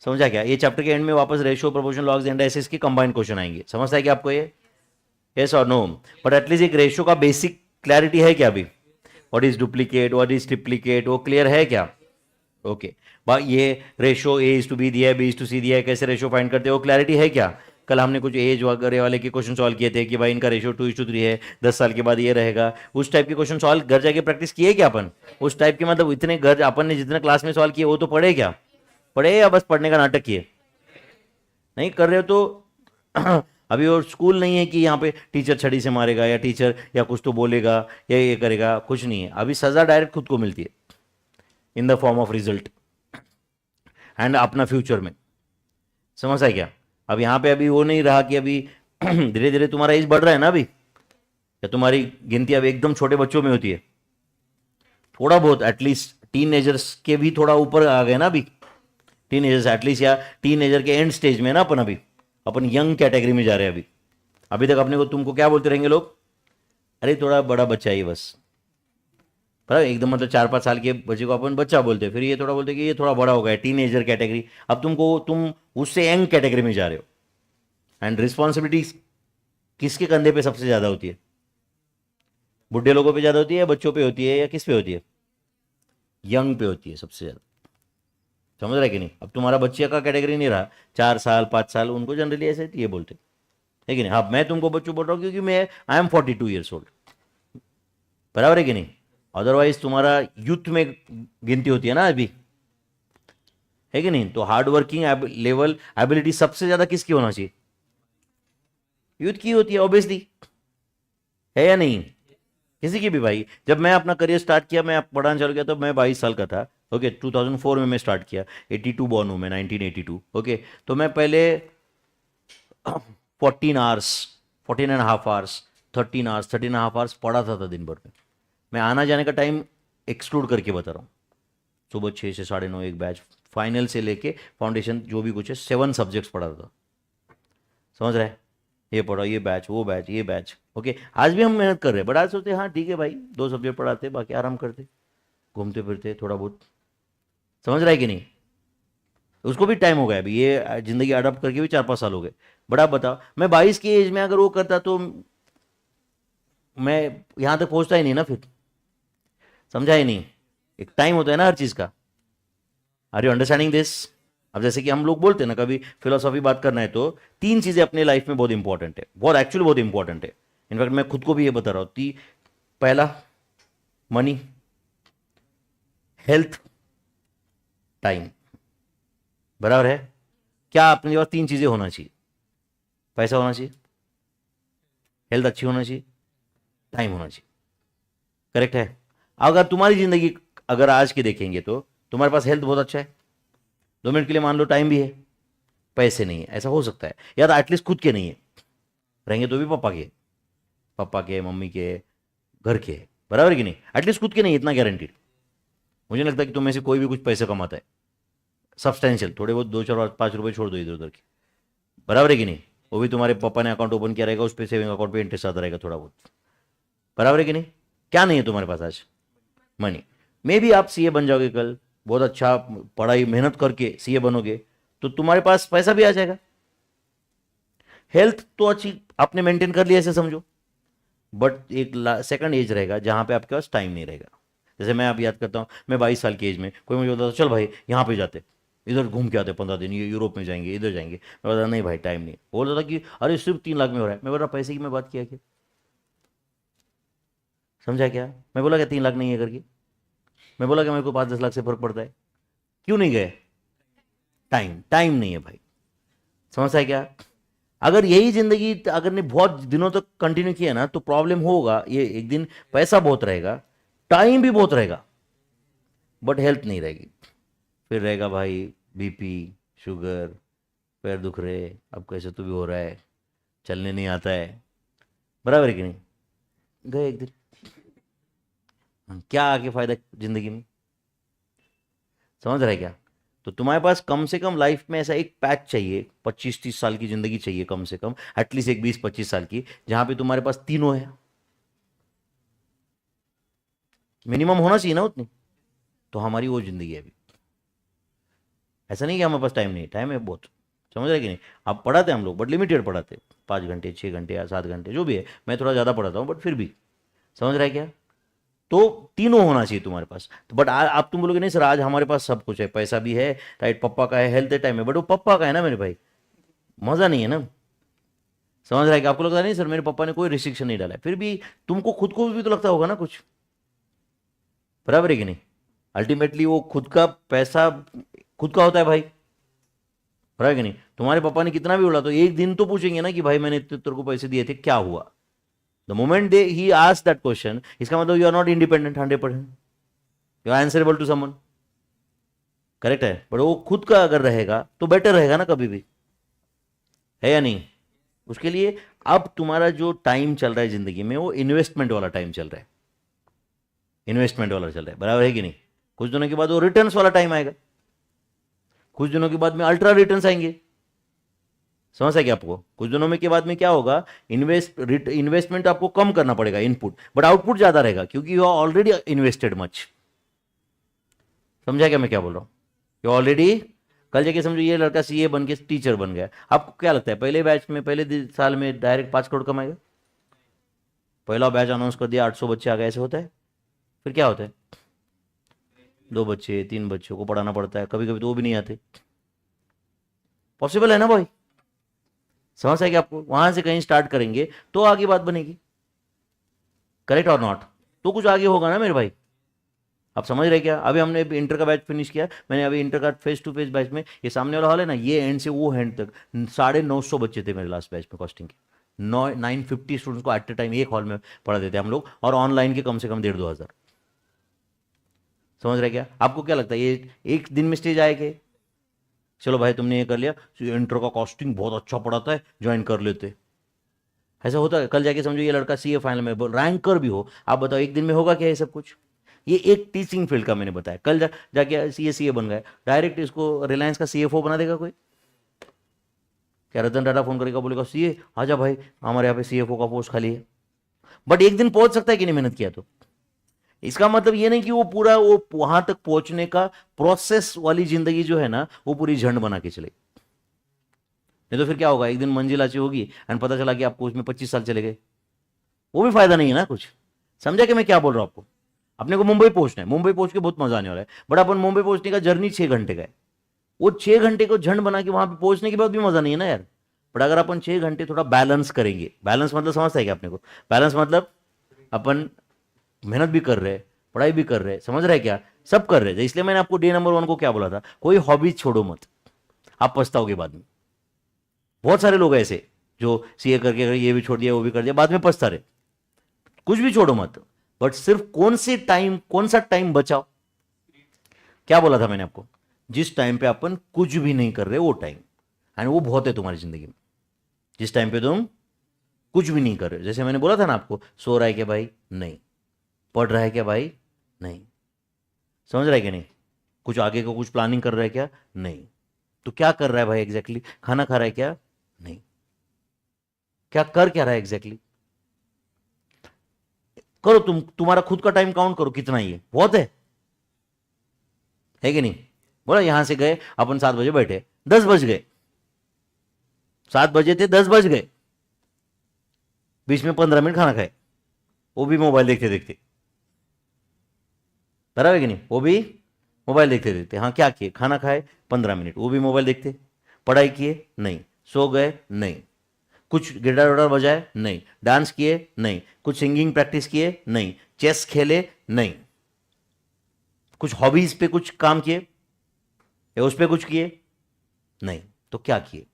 समझा क्या। ये चैप्टर के एंड में वापस रेशो, प्रोपोर्शन, लॉग्स एंड एसेस के कंबाइंड क्वेश्चन आएंगे, समझता है कि आपको ये, यस और नो। बट एटलीस्ट एक रेशो का बेसिक क्लैरिटी है क्या अभी, what is duplicate, what is triplicate, वो क्लियर है क्या, ओके। ये ratio A is to B दिया है, बी इज टू सी दिया है, कैसे रेशो फाइंड करते हो, क्लैरिटी है क्या। कल हमने कुछ एज वगैरह वाले के क्वेश्चन सॉल्व किए थे कि भाई इनका रेशो 2:3 है, 10 साल के बाद ये रहेगा, उस टाइप के क्वेश्चन सॉल्व घर जाके प्रैक्टिस किए क्या अपन, उस टाइप के, मतलब इतने घर अपन ने जितना क्लास में सॉल्व किए वो तो पढ़े क्या, पढ़े या बस पढ़ने का नाटक किए, नहीं कर रहे हो तो अभी और स्कूल नहीं है कि यहाँ पे टीचर छड़ी से मारेगा या टीचर या कुछ तो बोलेगा या ये करेगा, कुछ नहीं है। अभी सजा डायरेक्ट खुद को मिलती है in the form of result and अपना फ्यूचर में, समझ है क्या। अब यहाँ पे अभी वो नहीं रहा कि अभी धीरे धीरे तुम्हारा एज बढ़ रहा है ना अभी, या तुम्हारी गिनती अब एकदम छोटे बच्चों में होती है, थोड़ा बहुत एटलीस्ट टीनेजर्स के भी थोड़ा ऊपर आ गए ना अभी, टीनेजर्स एटलीस्ट, या टीनेजर के एंड स्टेज में ना अपन, अभी अपन यंग कैटेगरी में जा रहे हैं अभी। अभी तक अपने को तुमको क्या बोलते रहेंगे लोग, अरे थोड़ा बड़ा बच्चा ही बस, पर एकदम मतलब 4-5 साल के बच्चे को अपन बच्चा बोलते हैं, फिर ये थोड़ा बोलते हैं कि ये थोड़ा बड़ा हो गया, टीनेजर कैटेगरी। अब तुम उससे यंग कैटेगरी में जा रहे हो, एंड रिस्पॉन्सिबिलिटी किसके कंधे पे सबसे ज्यादा होती है, बुढ़े लोगों पे ज्यादा होती है या बच्चों पे होती है या किस पे होती है, यंग पे होती है सबसे ज्यादा, समझ रहा है कि नहीं। अब तुम्हारा बच्चे का कैटेगरी नहीं रहा, 4 साल 5 साल, उनको जनरली ऐसे ये बोलते है कि नहीं। हाँ मैं तुमको बच्चों बोल रहा हूँ क्योंकि मैं आई एम 42 ईयर्स ओल्ड, बराबर है कि नहीं। अदरवाइज तुम्हारा यूथ में गिनती होती है ना अभी, है कि नहीं। तो हार्ड वर्किंग लेवल एबिलिटी सबसे ज्यादा किसकी होना चाहिए, यूथ की होती है ऑब्वियसली, है या नहीं, किसी की भी भाई। जब मैं अपना करियर स्टार्ट किया, मैं पढ़ाना चालू किया तो मैं 22 साल का था, ओके 2004 में मैं स्टार्ट किया, 82 बॉर्न हूँ मैं, 1982, ओके। तो मैं पहले 14 आवर्स, 14.5 आवर्स, 13 आवर्स, 13.5 आवर्स पढ़ाता था दिन भर में। मैं आना जाने का टाइम एक्सक्लूड करके बता रहा हूँ, सुबह 6 से 9:30 एक बैच, फाइनल से लेके फाउंडेशन जो भी कुछ है 7 सब्जेक्ट्स पढ़ाता था, समझ रहे हैं। ये पढ़ो, ये बैच, वो बैच, ये बैच, ओके। आज भी हम मेहनत कर रहे हैं, बट आज सोचते हाँ ठीक है भाई 2 सब्जेक्ट पढ़ाते, बाकी आराम करते, घूमते फिरते थोड़ा बहुत, समझ रहा है कि नहीं। उसको भी टाइम हो गया अभी, ये जिंदगी अडॉप्ट करके भी 4-5 साल हो गए। बट आप बताओ मैं 22 की एज में अगर वो करता तो मैं यहां तक पहुंचता ही नहीं ना, फिर समझा ही नहीं। एक टाइम होता है ना हर चीज का, आर यू अंडरस्टैंडिंग दिस। अब जैसे कि हम लोग बोलते हैं ना, कभी फिलोसॉफी बात करना है तो 3 चीजें अपने लाइफ में बहुत इंपॉर्टेंट है, बहुत एक्चुअली बहुत इंपॉर्टेंट है। इनफैक्ट मैं खुद को भी ये बता रहा हूँ, पहला मनी, हेल्थ, टाइम। बराबर है? क्या अपने पास तीन चीजें होना चाहिए? पैसा होना चाहिए, हेल्थ अच्छी होना चाहिए, टाइम होना चाहिए। करेक्ट है? अगर तुम्हारी जिंदगी अगर आज की देखेंगे तो तुम्हारे पास हेल्थ बहुत अच्छा है, 2 मिनट के लिए मान लो टाइम भी है, पैसे नहीं है, ऐसा हो सकता है, या तो एटलीस्ट खुद के नहीं है, रहेंगे तो भी पापा के मम्मी के, घर के। बराबर है कि नहीं? एटलीस्ट खुद के नहीं, इतना गारंटीड। मुझे नहीं लगता कि तुम में से कोई भी कुछ पैसे कमाता है सब्सटेंशियल, थोड़े बहुत 2 4 5 रुपए छोड़ दो इधर उधर के। बराबर है कि नहीं? वो भी तुम्हारे पापा ने अकाउंट ओपन किया रहेगा, उस पर सेविंग अकाउंट पे इंटरेस्ट आता रहेगा थोड़ा बहुत। बराबर है कि नहीं? क्या नहीं है तुम्हारे पास आज? मनी। मे भी आप सीए बन जाओगे कल, बहुत अच्छा पढ़ाई मेहनत करके सीए बनोगे, तो तुम्हारे पास पैसा भी आ जाएगा। हेल्थ तो अच्छी आपने मेंटेन कर लिया ऐसे समझो, बट एक सेकंड एज रहेगा जहां पे आपके पास टाइम नहीं रहेगा। जैसे मैं आप याद करता हूँ, मैं 22 साल की एज में कोई मुझे बोलता था चल भाई यहाँ पे जाते, इधर घूम के आते 15 दिन, ये यूरोप में जाएंगे, इधर जाएंगे। मैं बोलता नहीं भाई टाइम नहीं। बोल रहा था कि अरे सिर्फ 3 लाख में हो रहा है। मैं बोल रहा पैसे की मैं बात किया क्या? समझा क्या? मैं बोला क्या 3 लाख नहीं है करके? मैं बोला कि मेरे को 5 10 लाख से फर्क पड़ता है। क्यों नहीं गए? टाइम नहीं है भाई। समझता है क्या? अगर यही जिंदगी अगर ने बहुत दिनों तक कंटिन्यू किया ना तो प्रॉब्लम होगा, ये एक दिन पैसा बहुत रहेगा, टाइम भी बहुत रहेगा, बट हेल्थ नहीं रहेगी। फिर रहेगा भाई बीपी, शुगर, पैर दुख रहे, अब कैसे तो भी हो रहा है, चलने नहीं आता है। बराबर है कि नहीं? गए एक दिन। क्या आगे फायदा जिंदगी में? समझ रहे क्या? तो तुम्हारे पास कम से कम लाइफ में ऐसा एक पैच चाहिए, 25 30 साल की जिंदगी चाहिए कम से कम, एटलीस्ट एक 20 25 साल की, जहां पे तुम्हारे पास तीनों है। मिनिमम होना चाहिए ना उतनी। तो हमारी वो जिंदगी है अभी। ऐसा नहीं कि हमारे पास टाइम नहीं, टाइम है बहुत। समझ रहे कि नहीं? आप पढ़ाते हम लोग बट लिमिटेड पढ़ाते, 5 घंटे 6 घंटे या 7 घंटे जो भी है। मैं थोड़ा ज़्यादा पढ़ाता हूँ बट फिर भी। समझ रहा है क्या? तो तीनों होना चाहिए तुम्हारे पास। तो बट आप तुम बोलोगे नहीं सर आज हमारे पास सब कुछ है, पैसा भी है, राइट, पप्पा का है, हेल्थ है, टाइम है, बट वो पप्पा का है ना मेरे भाई, मजा नहीं है ना। समझ रहा है कि आपको लगता नहीं सर मेरे पापा ने कोई रिस्ट्रिक्शन नहीं डाला है, फिर भी तुमको खुद को भी तो लगता होगा ना कुछ। बराबर है कि नहीं? अल्टीमेटली वो खुद का पैसा खुद का होता है भाई। बराबर है कि नहीं? तुम्हारे पापा ने कितना भी उड़ा तो एक दिन तो पूछेंगे ना कि भाई मैंने तेरे को पैसे दिए थे क्या हुआ। द मोमेंट दे ही आस्क दैट क्वेश्चन, इसका मतलब you are not independent 100%, you are answerable to someone. Correct है? बट वो खुद का अगर रहेगा तो बेटर रहेगा ना कभी भी, है या नहीं? उसके लिए अब तुम्हारा जो टाइम चल रहा है जिंदगी में वो इन्वेस्टमेंट वाला टाइम चल रहा है, इन्वेस्टमेंट वाला चल रहा है। बराबर है कि नहीं? कुछ दिनों के बाद वो रिटर्न्स वाला टाइम आएगा, कुछ दिनों के बाद में अल्ट्रा रिटर्न्स आएंगे। समझ है क्या आपको? कुछ दिनों में के बाद में क्या होगा, इन्वेस्टमेंट आपको कम करना पड़ेगा इनपुट, बट आउटपुट ज्यादा रहेगा क्योंकि you are already invested much. समझा क्या मैं क्या बोल रहा हूँ? यू ऑलरेडी, कल जाके समझो ये लड़का सीए बन के टीचर बन गया, आपको क्या लगता है पहले बैच में पहले साल में डायरेक्ट 5 करोड़ कमाएगा? पहला बैच अनाउंस कर दिया 800 बच्चे आ गए, ऐसे होता है? फिर क्या होता है, 2 बच्चे 3 बच्चों को पढ़ाना पड़ता है, कभी कभी तो वो भी नहीं आते। पॉसिबल है ना भाई? समझ है कि आपको? वहां से कहीं स्टार्ट करेंगे तो आगे बात बनेगी। करेक्ट और नॉट? तो कुछ आगे होगा ना मेरे भाई। आप समझ रहे क्या? अभी हमने इंटर का बैच फिनिश किया, मैंने अभी इंटर का फेस टू फेस बैच में, ये सामने वाला हॉल है ना, ये एंड से वो एंड तक 950 बच्चे थे मेरे लास्ट बैच में कॉस्टिंग के। 950 स्टूडेंट्स को एट ए टाइम एक हॉल में पढ़ा देते हम लोग, और ऑनलाइन के कम से कम 1,500 2,000। समझ रहे क्या? आपको क्या लगता है ये एक दिन में स्टेज आएगा? चलो भाई तुमने ये कर लिया, इंटर का कॉस्टिंग बहुत अच्छा पढ़ाता है, ज्वाइन कर लेते। ऐसा होता है? कल जाके समझो ये लड़का सीए फाइनल में रैंकर भी हो, आप बताओ एक दिन में होगा क्या ये सब कुछ? ये एक टीचिंग फील्ड का मैंने बताया। कल जाके सीए बन गए, डायरेक्ट इसको रिलायंस का सीएफओ बना देगा कोई? क्या रतन टाटा फोन करेगा बोलेगा सीए आजा भाई हमारे यहाँ पे सीएफओ का पोस्ट खाली है? बट एक दिन पहुंच सकता है कि नहीं मेहनत किया तो? इसका मतलब ये नहीं कि वो पूरा वो वहां तक पहुंचने का प्रोसेस वाली जिंदगी जो है ना वो पूरी झंड बना के चले। नहीं तो फिर क्या होगा, एक दिन मंजिल आची होगी एंड पता चला कि आपको उसमें 25 साल चले गए, वो भी फायदा नहीं है ना कुछ। समझा कि मैं क्या बोल रहा हूं आपको? अपने को मुंबई पहुंचना है, मुंबई पहुंच के बहुत मजा आने वाला है, बट अपन मुंबई पहुंचने का जर्नी 6 घंटे का है, वो 6 घंटे को झंड बना के वहां पे पहुंचने के बाद भी मजा नहीं है ना यार। बट अगर अपन 6 घंटे थोड़ा बैलेंस करेंगे, बैलेंस मतलब समझता है क्या अपने को? बैलेंस मतलब अपन मेहनत भी कर रहे हैं, पढ़ाई भी कर रहे हैं, समझ रहे हैं क्या, सब कर रहे हैं। इसलिए मैंने आपको डे नंबर 1 को क्या बोला था, कोई हॉबीज छोड़ो मत, आप पछताओगे बाद में। बहुत सारे लोग ऐसे जो सीए करके ये भी छोड़ दिया वो भी कर दिया, बाद में पछता रहे। कुछ भी छोड़ो मत, बट सिर्फ कौन सा टाइम बचाओ। क्या बोला था मैंने आपको, जिस टाइम पे अपन कुछ भी नहीं कर रहे वो टाइम, एंड वो बहुत है तुम्हारी जिंदगी में। जिस टाइम पे तुम कुछ भी नहीं कर रहे, जैसे मैंने बोला था ना आपको, सो रहा है क्या भाई, नहीं। पढ़ रहा है क्या भाई, नहीं। समझ रहा है कि नहीं, कुछ आगे को कुछ प्लानिंग कर रहा है क्या, नहीं। तो क्या कर रहा है भाई एग्जैक्टली, खाना खा रहा है क्या, नहीं। क्या रहा है एग्जैक्टली, करो तुम्हारा खुद का टाइम काउंट करो, कितना ही है, बहुत है कि नहीं। बोला यहां से गए अपन 7 बजे बैठे, 10 बज गए, 7 बजे थे 10 बज गए, बीच में 15 मिनट खाना खाए, वो भी मोबाइल देखते देखते, बराबर है कि नहीं, वो भी मोबाइल देखते देखते। हाँ क्या किए, खाना खाए 15 मिनट, वो भी मोबाइल देखते। पढ़ाई किए नहीं, सो गए नहीं, कुछ गिटार विटार बजाए नहीं, डांस किए नहीं, कुछ सिंगिंग प्रैक्टिस किए नहीं, चेस खेले नहीं, कुछ हॉबीज पे कुछ काम किए या उस पे कुछ किए नहीं, तो क्या किए,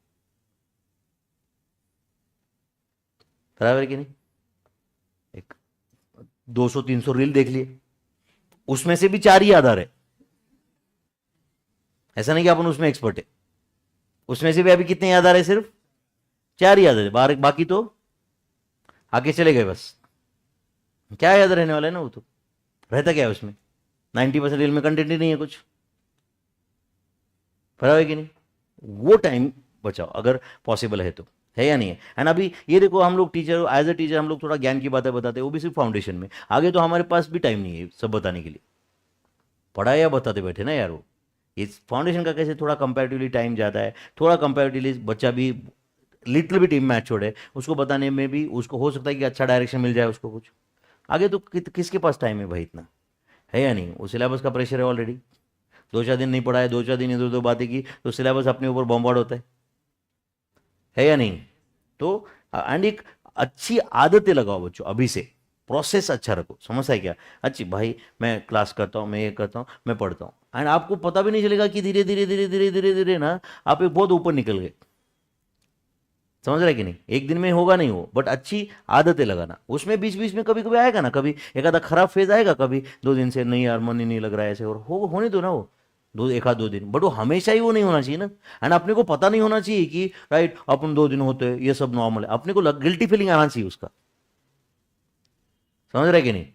बराबर है कि नहीं। एक 200-300 रील देख लिए, उसमें से भी 4 ही याद आ रहे, ऐसा नहीं कि अपन उसमें एक्सपर्ट है, उसमें से भी अभी कितने याद आ रहे, सिर्फ 4 ही याद आ रहे, बाकी तो आगे चले गए बस। क्या याद रहने वाला है ना, वो तो रहता क्या है उसमें, 90% रील में कंटेंट ही नहीं है कुछ, बराबर है कि नहीं। वो टाइम बचाओ अगर पॉसिबल है या नहीं है। एंड अभी ये देखो, हम लोग टीचर, एज अ टीचर हम लोग थोड़ा ज्ञान की बातें बताते हैं, वो भी सिर्फ फाउंडेशन में, आगे तो हमारे पास भी टाइम नहीं है सब बताने के लिए, पढ़ाया बताते बैठे ना यार। वो इस फाउंडेशन का कैसे थोड़ा कंपैरेटिवली टाइम ज़्यादा है, थोड़ा कंपैरेटिवली बच्चा भी लिटिल भी टीम मैच्योर्ड है, उसको बताने में भी उसको हो सकता है कि अच्छा डायरेक्शन मिल जाए उसको कुछ। आगे तो किसके पास टाइम है भाई इतना, है या नहीं। वो सिलेबस का प्रेशर है ऑलरेडी, 2-4 दिन नहीं पढ़ाया, 2-4 दिन इधर उधर बातें की, तो सिलेबस अपने ऊपर बॉम्बार्ड होता है या नहीं। तो एंड एक अच्छी आदतें लगाओ बच्चों अभी से, प्रोसेस अच्छा रखो, समझ है क्या। अच्छी भाई मैं क्लास करता हूँ, मैं ये करता हूँ, मैं पढ़ता हूँ, एंड आपको पता भी नहीं चलेगा कि धीरे धीरे धीरे धीरे धीरे धीरे ना आप एक बहुत ऊपर निकल गए, समझ रहे कि नहीं। एक दिन में होगा नहीं वो, बट अच्छी आदतें लगाना, उसमें बीच बीच में कभी कभी आएगा ना, कभी एक आधा खराब फेज आएगा, कभी 2 दिन से नहीं यार मन ही नहीं लग रहा है ऐसे, और होने दो ना वो एक आध 2 दिन, बट वो हमेशा ही वो नहीं होना चाहिए ना। एंड अपने को पता नहीं होना चाहिए कि राइट अपन 2 दिन होते हैं ये सब नॉर्मल है, अपने को गिल्टी फीलिंग आना चाहिए उसका, समझ रहे कि नहीं।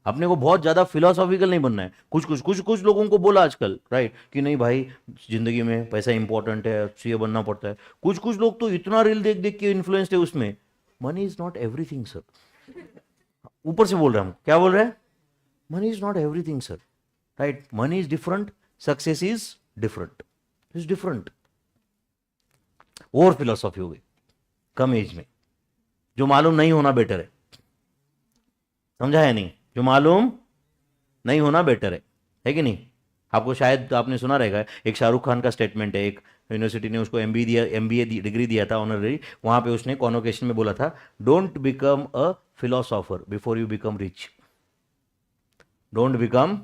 अपने को बहुत ज्यादा फिलोसॉफिकल नहीं बनना है। कुछ लोगों को बोला आजकल राइट कि नहीं भाई जिंदगी में पैसा इंपॉर्टेंट है, सीए बनना पड़ता है। कुछ लोग तो इतना रील देख देख के इन्फ्लुएंस्ड है उसमें, money is not everything sir, ऊपर से बोल रहे हैं हम, क्या बोल रहे हैं, money is not everything sir, right, money is different, success is different, is different. और फिलोसॉफी हो गई कम एज में, जो मालूम नहीं होना बेटर है, समझा है नहीं, जो मालूम नहीं होना बेटर है कि नहीं। आपको शायद आपने सुना रहेगा, एक शाहरुख खान का स्टेटमेंट है, एक यूनिवर्सिटी ने उसको एमबीए डिग्री दिया था ऑनररी, वहां पे उसने कॉन्वोकेशन में बोला था, don't become a philosopher before you become rich, don't become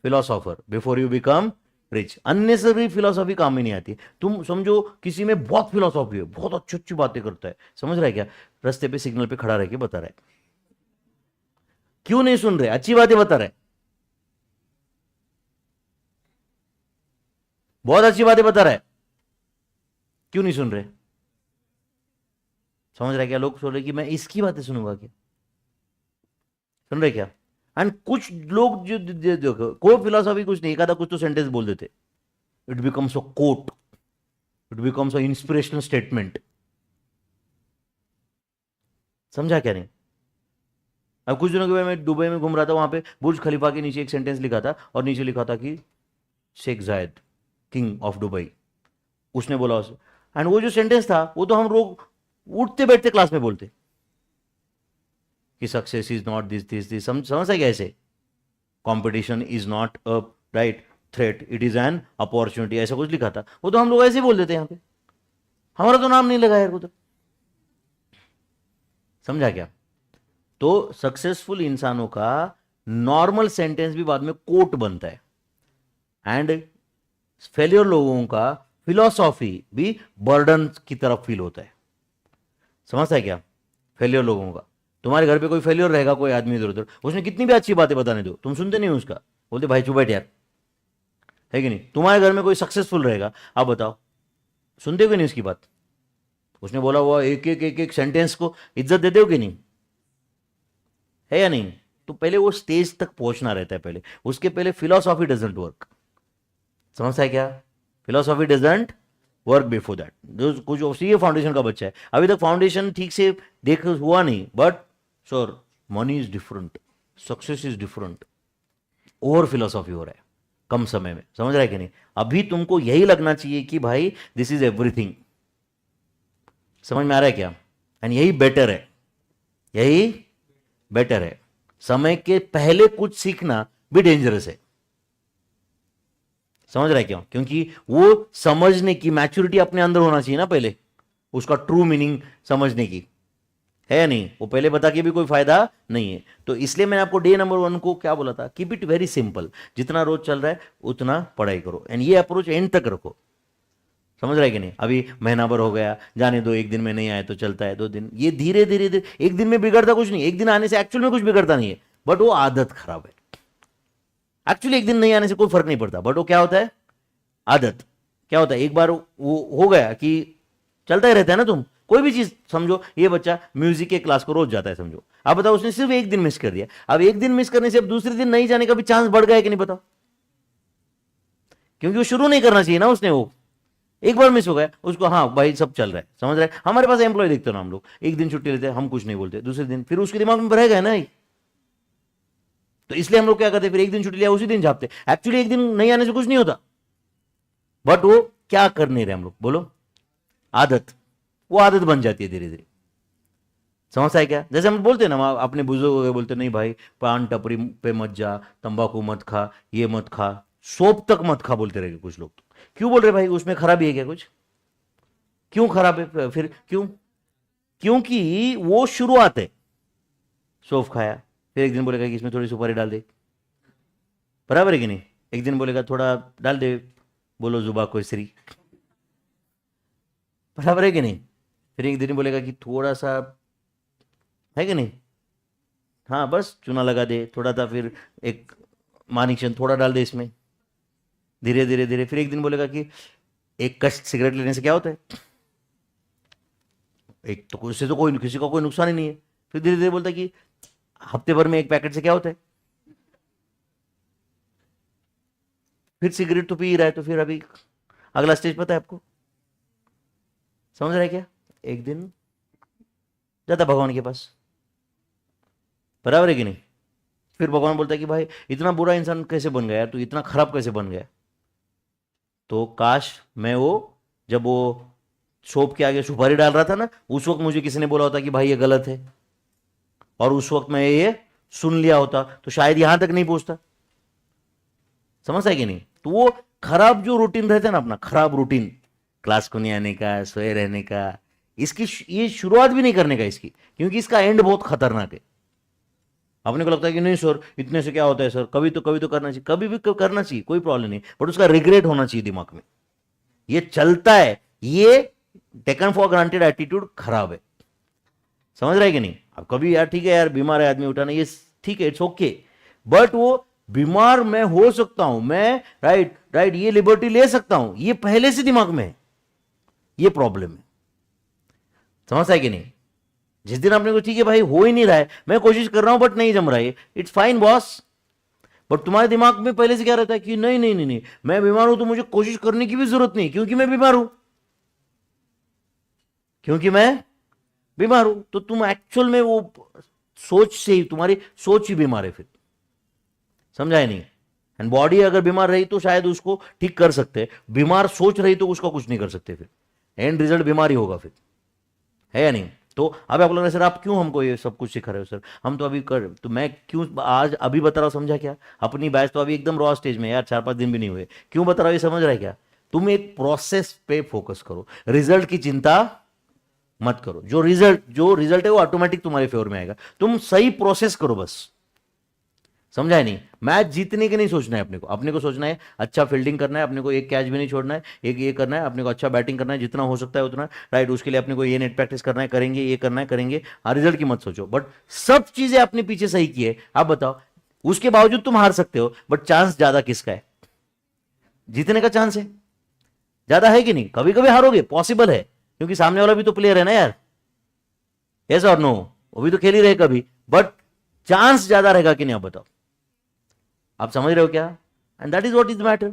philosopher before you become rich. Unnecessary philosophy काम में नहीं आती। तुम समझो किसी में बहुत फिलोसॉफी है, बहुत अच्छी अच्छी बातें करता है, समझ रहा है क्या, रास्ते पे सिग्नल पे खड़ा रह के बता रहा है, क्यों नहीं सुन रहे, अच्छी बातें बता रहे, बहुत अच्छी बातें बता रहा है, क्यों नहीं सुन रहे, समझ रहे क्या। लोग सोच रहे कि मैं इसकी बातें सुनूंगा क्या, सुन रहे क्या। एंड कुछ लोग जो कोई फिलोसॉफी कुछ नहीं, एक आधा कुछ तो सेंटेंस बोल देते, it becomes a quote, it becomes a inspirational statement, समझा क्या नहीं। अब कुछ दिनों के बाद मैं दुबई में घूम रहा था, वहां पे बुर्ज खलीफा के नीचे एक सेंटेंस लिखा था, और नीचे लिखा था कि शेख जायद किंग ऑफ दुबई, उसने बोला उसे। एंड वो जो सेंटेंस था वो तो हम लोग उठते बैठते क्लास में बोलते कि सक्सेस इज नॉट दिस समझ है कैसे, competition is not a right threat, it is an opportunity, ऐसा कुछ लिखा था, वो तो हम लोग ऐसे ही बोल देते यहाँ पे, हमारा तो नाम नहीं लगा यार उधर, समझा क्या। तो सक्सेसफुल इंसानों का नॉर्मल सेंटेंस भी बाद में कोट बनता है। एंड फेलियर लोगों का फिलॉसॉफी भी बर्डन की तरफ फील होता है। समझता है क्या? फेलियर लोगों का, तुम्हारे घर पे कोई फेलियर रहेगा, कोई आदमी इधर उधर, उसने कितनी भी अच्छी बातें बताने दो, तुम सुनते नहीं हो उसका, बोलते भाई चुप बैठ यार, है कि नहीं? तुम्हारे घर में कोई सक्सेसफुल रहेगा, आप बताओ सुनते हो कि नहीं उसकी बात? उसने बोला हुआ एक सेंटेंस को इज्जत देते हो कि नहीं? है या नहीं? तो पहले वो स्टेज तक पहुंचना रहता है पहले, उसके पहले फिलॉसॉफी डजंट वर्क। समझता है क्या? Philosophy doesn't work before that. जो कुछ सीए फाउंडेशन का बच्चा है, अभी तक फाउंडेशन ठीक से देख हुआ नहीं, but sir money is different, success is different, और फिलॉसॉफी हो रहा है कम समय में। समझ रहा है कि नहीं? अभी तुमको यही लगना चाहिए कि भाई दिस इज एवरीथिंग। समझ में आ रहा है क्या? एंड यही बेटर है, यही बेटर है। समय के पहले कुछ सीखना भी डेंजरस है। समझ रहा है क्यों? क्योंकि वो समझने की मैच्योरिटी अपने अंदर होना चाहिए ना पहले, उसका ट्रू मीनिंग समझने की, है या नहीं? वो पहले बता के भी कोई फायदा नहीं है। तो इसलिए मैंने आपको डे नंबर 1 को क्या बोला था, कीप इट वेरी सिंपल, जितना रोज चल रहा है उतना पढ़ाई करो, एंड ये अप्रोच एंड तक रखो। समझ रहा है कि नहीं? अभी महीना भर हो गया, जाने दो, एक दिन में नहीं आए तो चलता है, 2 दिन, ये धीरे धीरे धीरे, एक दिन में बिगड़ता कुछ नहीं, एक दिन आने से एक्चुअल में कुछ बिगड़ता नहीं है, बट वो आदत खराब है। एक्चुअली एक दिन नहीं आने से कोई फर्क नहीं पड़ता, बट वो क्या होता है, आदत। क्या होता है, एक बार वो हो गया कि चलता ही रहता है ना। तुम कोई भी चीज समझो, ये बच्चा म्यूजिक के क्लास को रोज जाता है, समझो, आप बताओ उसने सिर्फ एक दिन मिस कर दिया, अब एक दिन मिस करने से अब दूसरे दिन नहीं जाने का भी चांस बढ़ गया है कि नहीं, बताओ? क्योंकि वो शुरू नहीं करना चाहिए ना उसने, वो एक बार मिस हो गया उसको, हाँ भाई सब चल रहा है। समझ रहे हैं? हमारे पास एम्प्लॉय देखते हो ना हम लोग, एक दिन छुट्टी लेते हैं, हम कुछ नहीं बोलते, दूसरे दिन फिर उसके दिमाग में रहेगा ना ही। तो इसलिए हम लोग क्या करते हैं, फिर एक दिन छुट्टी लिया उसी दिन झापते। एक्चुअली एक दिन नहीं आने से कुछ नहीं होता, बट वो क्या कर नहीं रहे हम लोग, बोलो? आदत। वो आदत बन जाती है धीरे धीरे। समझता है क्या? जैसे हम बोलते हैं ना, अपने बुजुर्ग बोलते नहीं भाई पान टपरी पे मत जा, तंबाकू मत खा, ये मत खा, सोप तक मत खा, बोलते रहेंगे कुछ लोग। तो क्यों बोल रहे भाई, उसमें खराबी है क्या कुछ? क्यों खराब है फिर, क्यों? क्योंकि वो शुरुआत है। सौंफ खाया, फिर एक दिन बोलेगा कि इसमें थोड़ी सुपारी डाल दे, बराबर है कि नहीं? एक दिन बोलेगा थोड़ा डाल दे, बोलो जुबा को श्री, बराबर है कि नहीं? फिर एक दिन बोलेगा कि थोड़ा सा, है कि नहीं, हाँ बस चूना लगा दे थोड़ा सा, फिर एक मानिकचंद थोड़ा डाल दे इसमें, धीरे धीरे धीरे। फिर एक दिन बोलेगा कि एक कश सिगरेट लेने से क्या होता है, एक तो उससे तो कोई किसी का कोई नुकसान ही नहीं है। फिर धीरे धीरे बोलता है कि हफ्ते भर में एक पैकेट से क्या होता है, फिर सिगरेट तो पी ही रहा है, तो फिर अभी अगला स्टेज पता है आपको? समझ रहे हैं क्या? एक दिन जाता भगवान के पास, बराबर है कि नहीं? फिर भगवान बोलता है कि भाई इतना बुरा इंसान कैसे बन गया, तू इतना खराब कैसे बन गया? तो काश मैं वो, जब वो शॉप के आगे सुपारी डाल रहा था ना, उस वक्त मुझे किसी ने बोला होता कि भाई ये गलत है, और उस वक्त मैं ये सुन लिया होता तो शायद यहां तक नहीं पहुंचता। समझता है कि नहीं? तो वो खराब जो रूटीन रहता है ना अपना, खराब रूटीन, क्लास को नहीं आने का, सोए रहने का, इसकी ये शुरुआत भी नहीं करने का इसकी, क्योंकि इसका एंड बहुत खतरनाक है। अपने को लगता है कि नहीं सर इतने से क्या होता है सर, कभी तो करना चाहिए, कभी भी करना चाहिए, कोई प्रॉब्लम नहीं, बट उसका रिग्रेट होना चाहिए दिमाग में, ये चलता है, ये टेकन फॉर ग्रांटेड एटीट्यूड खराब है। समझ रहा है कि नहीं? अब कभी यार ठीक है यार बीमार है आदमी, उठाना ये ठीक है, इट्स ओके, बट वो बीमार मैं हो सकता हूं, मैं राइट राइट ये लिबर्टी ले सकता हूं, ये पहले से दिमाग में है, ये प्रॉब्लम है। समझता है कि नहीं? जिस दिन आपने को ठीक है भाई हो ही नहीं रहा है, मैं कोशिश कर रहा हूं बट नहीं जम रहा है, इट्स फाइन बॉस, बट तुम्हारे दिमाग में पहले से क्या रहता है कि नहीं नहीं नहीं नहीं, मैं बीमार हूं तो मुझे कोशिश करने की भी जरूरत नहीं, क्योंकि मैं बीमार हूं, क्योंकि मैं बीमार हूं। तो तुम एक्चुअल में वो सोच से ही, तुम्हारी सोच ही बीमार है फिर। समझाए नहीं? एंड बॉडी अगर बीमार रही तो शायद उसको ठीक कर सकते, बीमार सोच रही तो उसका कुछ नहीं कर सकते, फिर एंड रिजल्ट बीमारी होगा फिर, है या नहीं? तो अब आप लग रहा है सर आप क्यों हमको ये सब कुछ सिखा रहे हो सर, हम तो अभी कर, तो मैं क्यों आज अभी बता रहा हूं, समझा क्या? अपनी बैच तो अभी एकदम रॉ स्टेज में यार, 4-5 दिन भी नहीं हुए, क्यों बता रहा हूं ये समझ रहा है क्या? तुम एक प्रोसेस पे फोकस करो, रिजल्ट की चिंता मत करो, जो रिजल्ट है वो ऑटोमेटिक तुम्हारे फेवर में आएगा, तुम सही प्रोसेस करो बस। समझा है नहीं? मैच जीतने के नहीं सोचना है अपने को सोचना है अच्छा फील्डिंग करना है, अपने को एक कैच भी नहीं छोड़ना है, एक ये करना है, अपने को अच्छा बैटिंग करना है जितना हो सकता है उतना, राइट? उसके लिए अपने को ये नेट प्रैक्टिस करना है, करेंगे, ये करना है, करेंगे। हाँ, रिजल्ट की मत सोचो, बट सब चीजें अपने पीछे सही की है। आप बताओ, उसके बावजूद तुम हार सकते हो, बट चांस ज्यादा किसका है? जीतने का चांस है ज्यादा है कि नहीं? कभी कभी हारोगे, पॉसिबल है, क्योंकि सामने वाला भी तो प्लेयर है ना यार। यस और नो? वो भी तो खेल ही रहे कभी, बट चांस ज्यादा रहेगा कि नहीं? आप बताओ, आप समझ रहे हो क्या? And that is what is matter.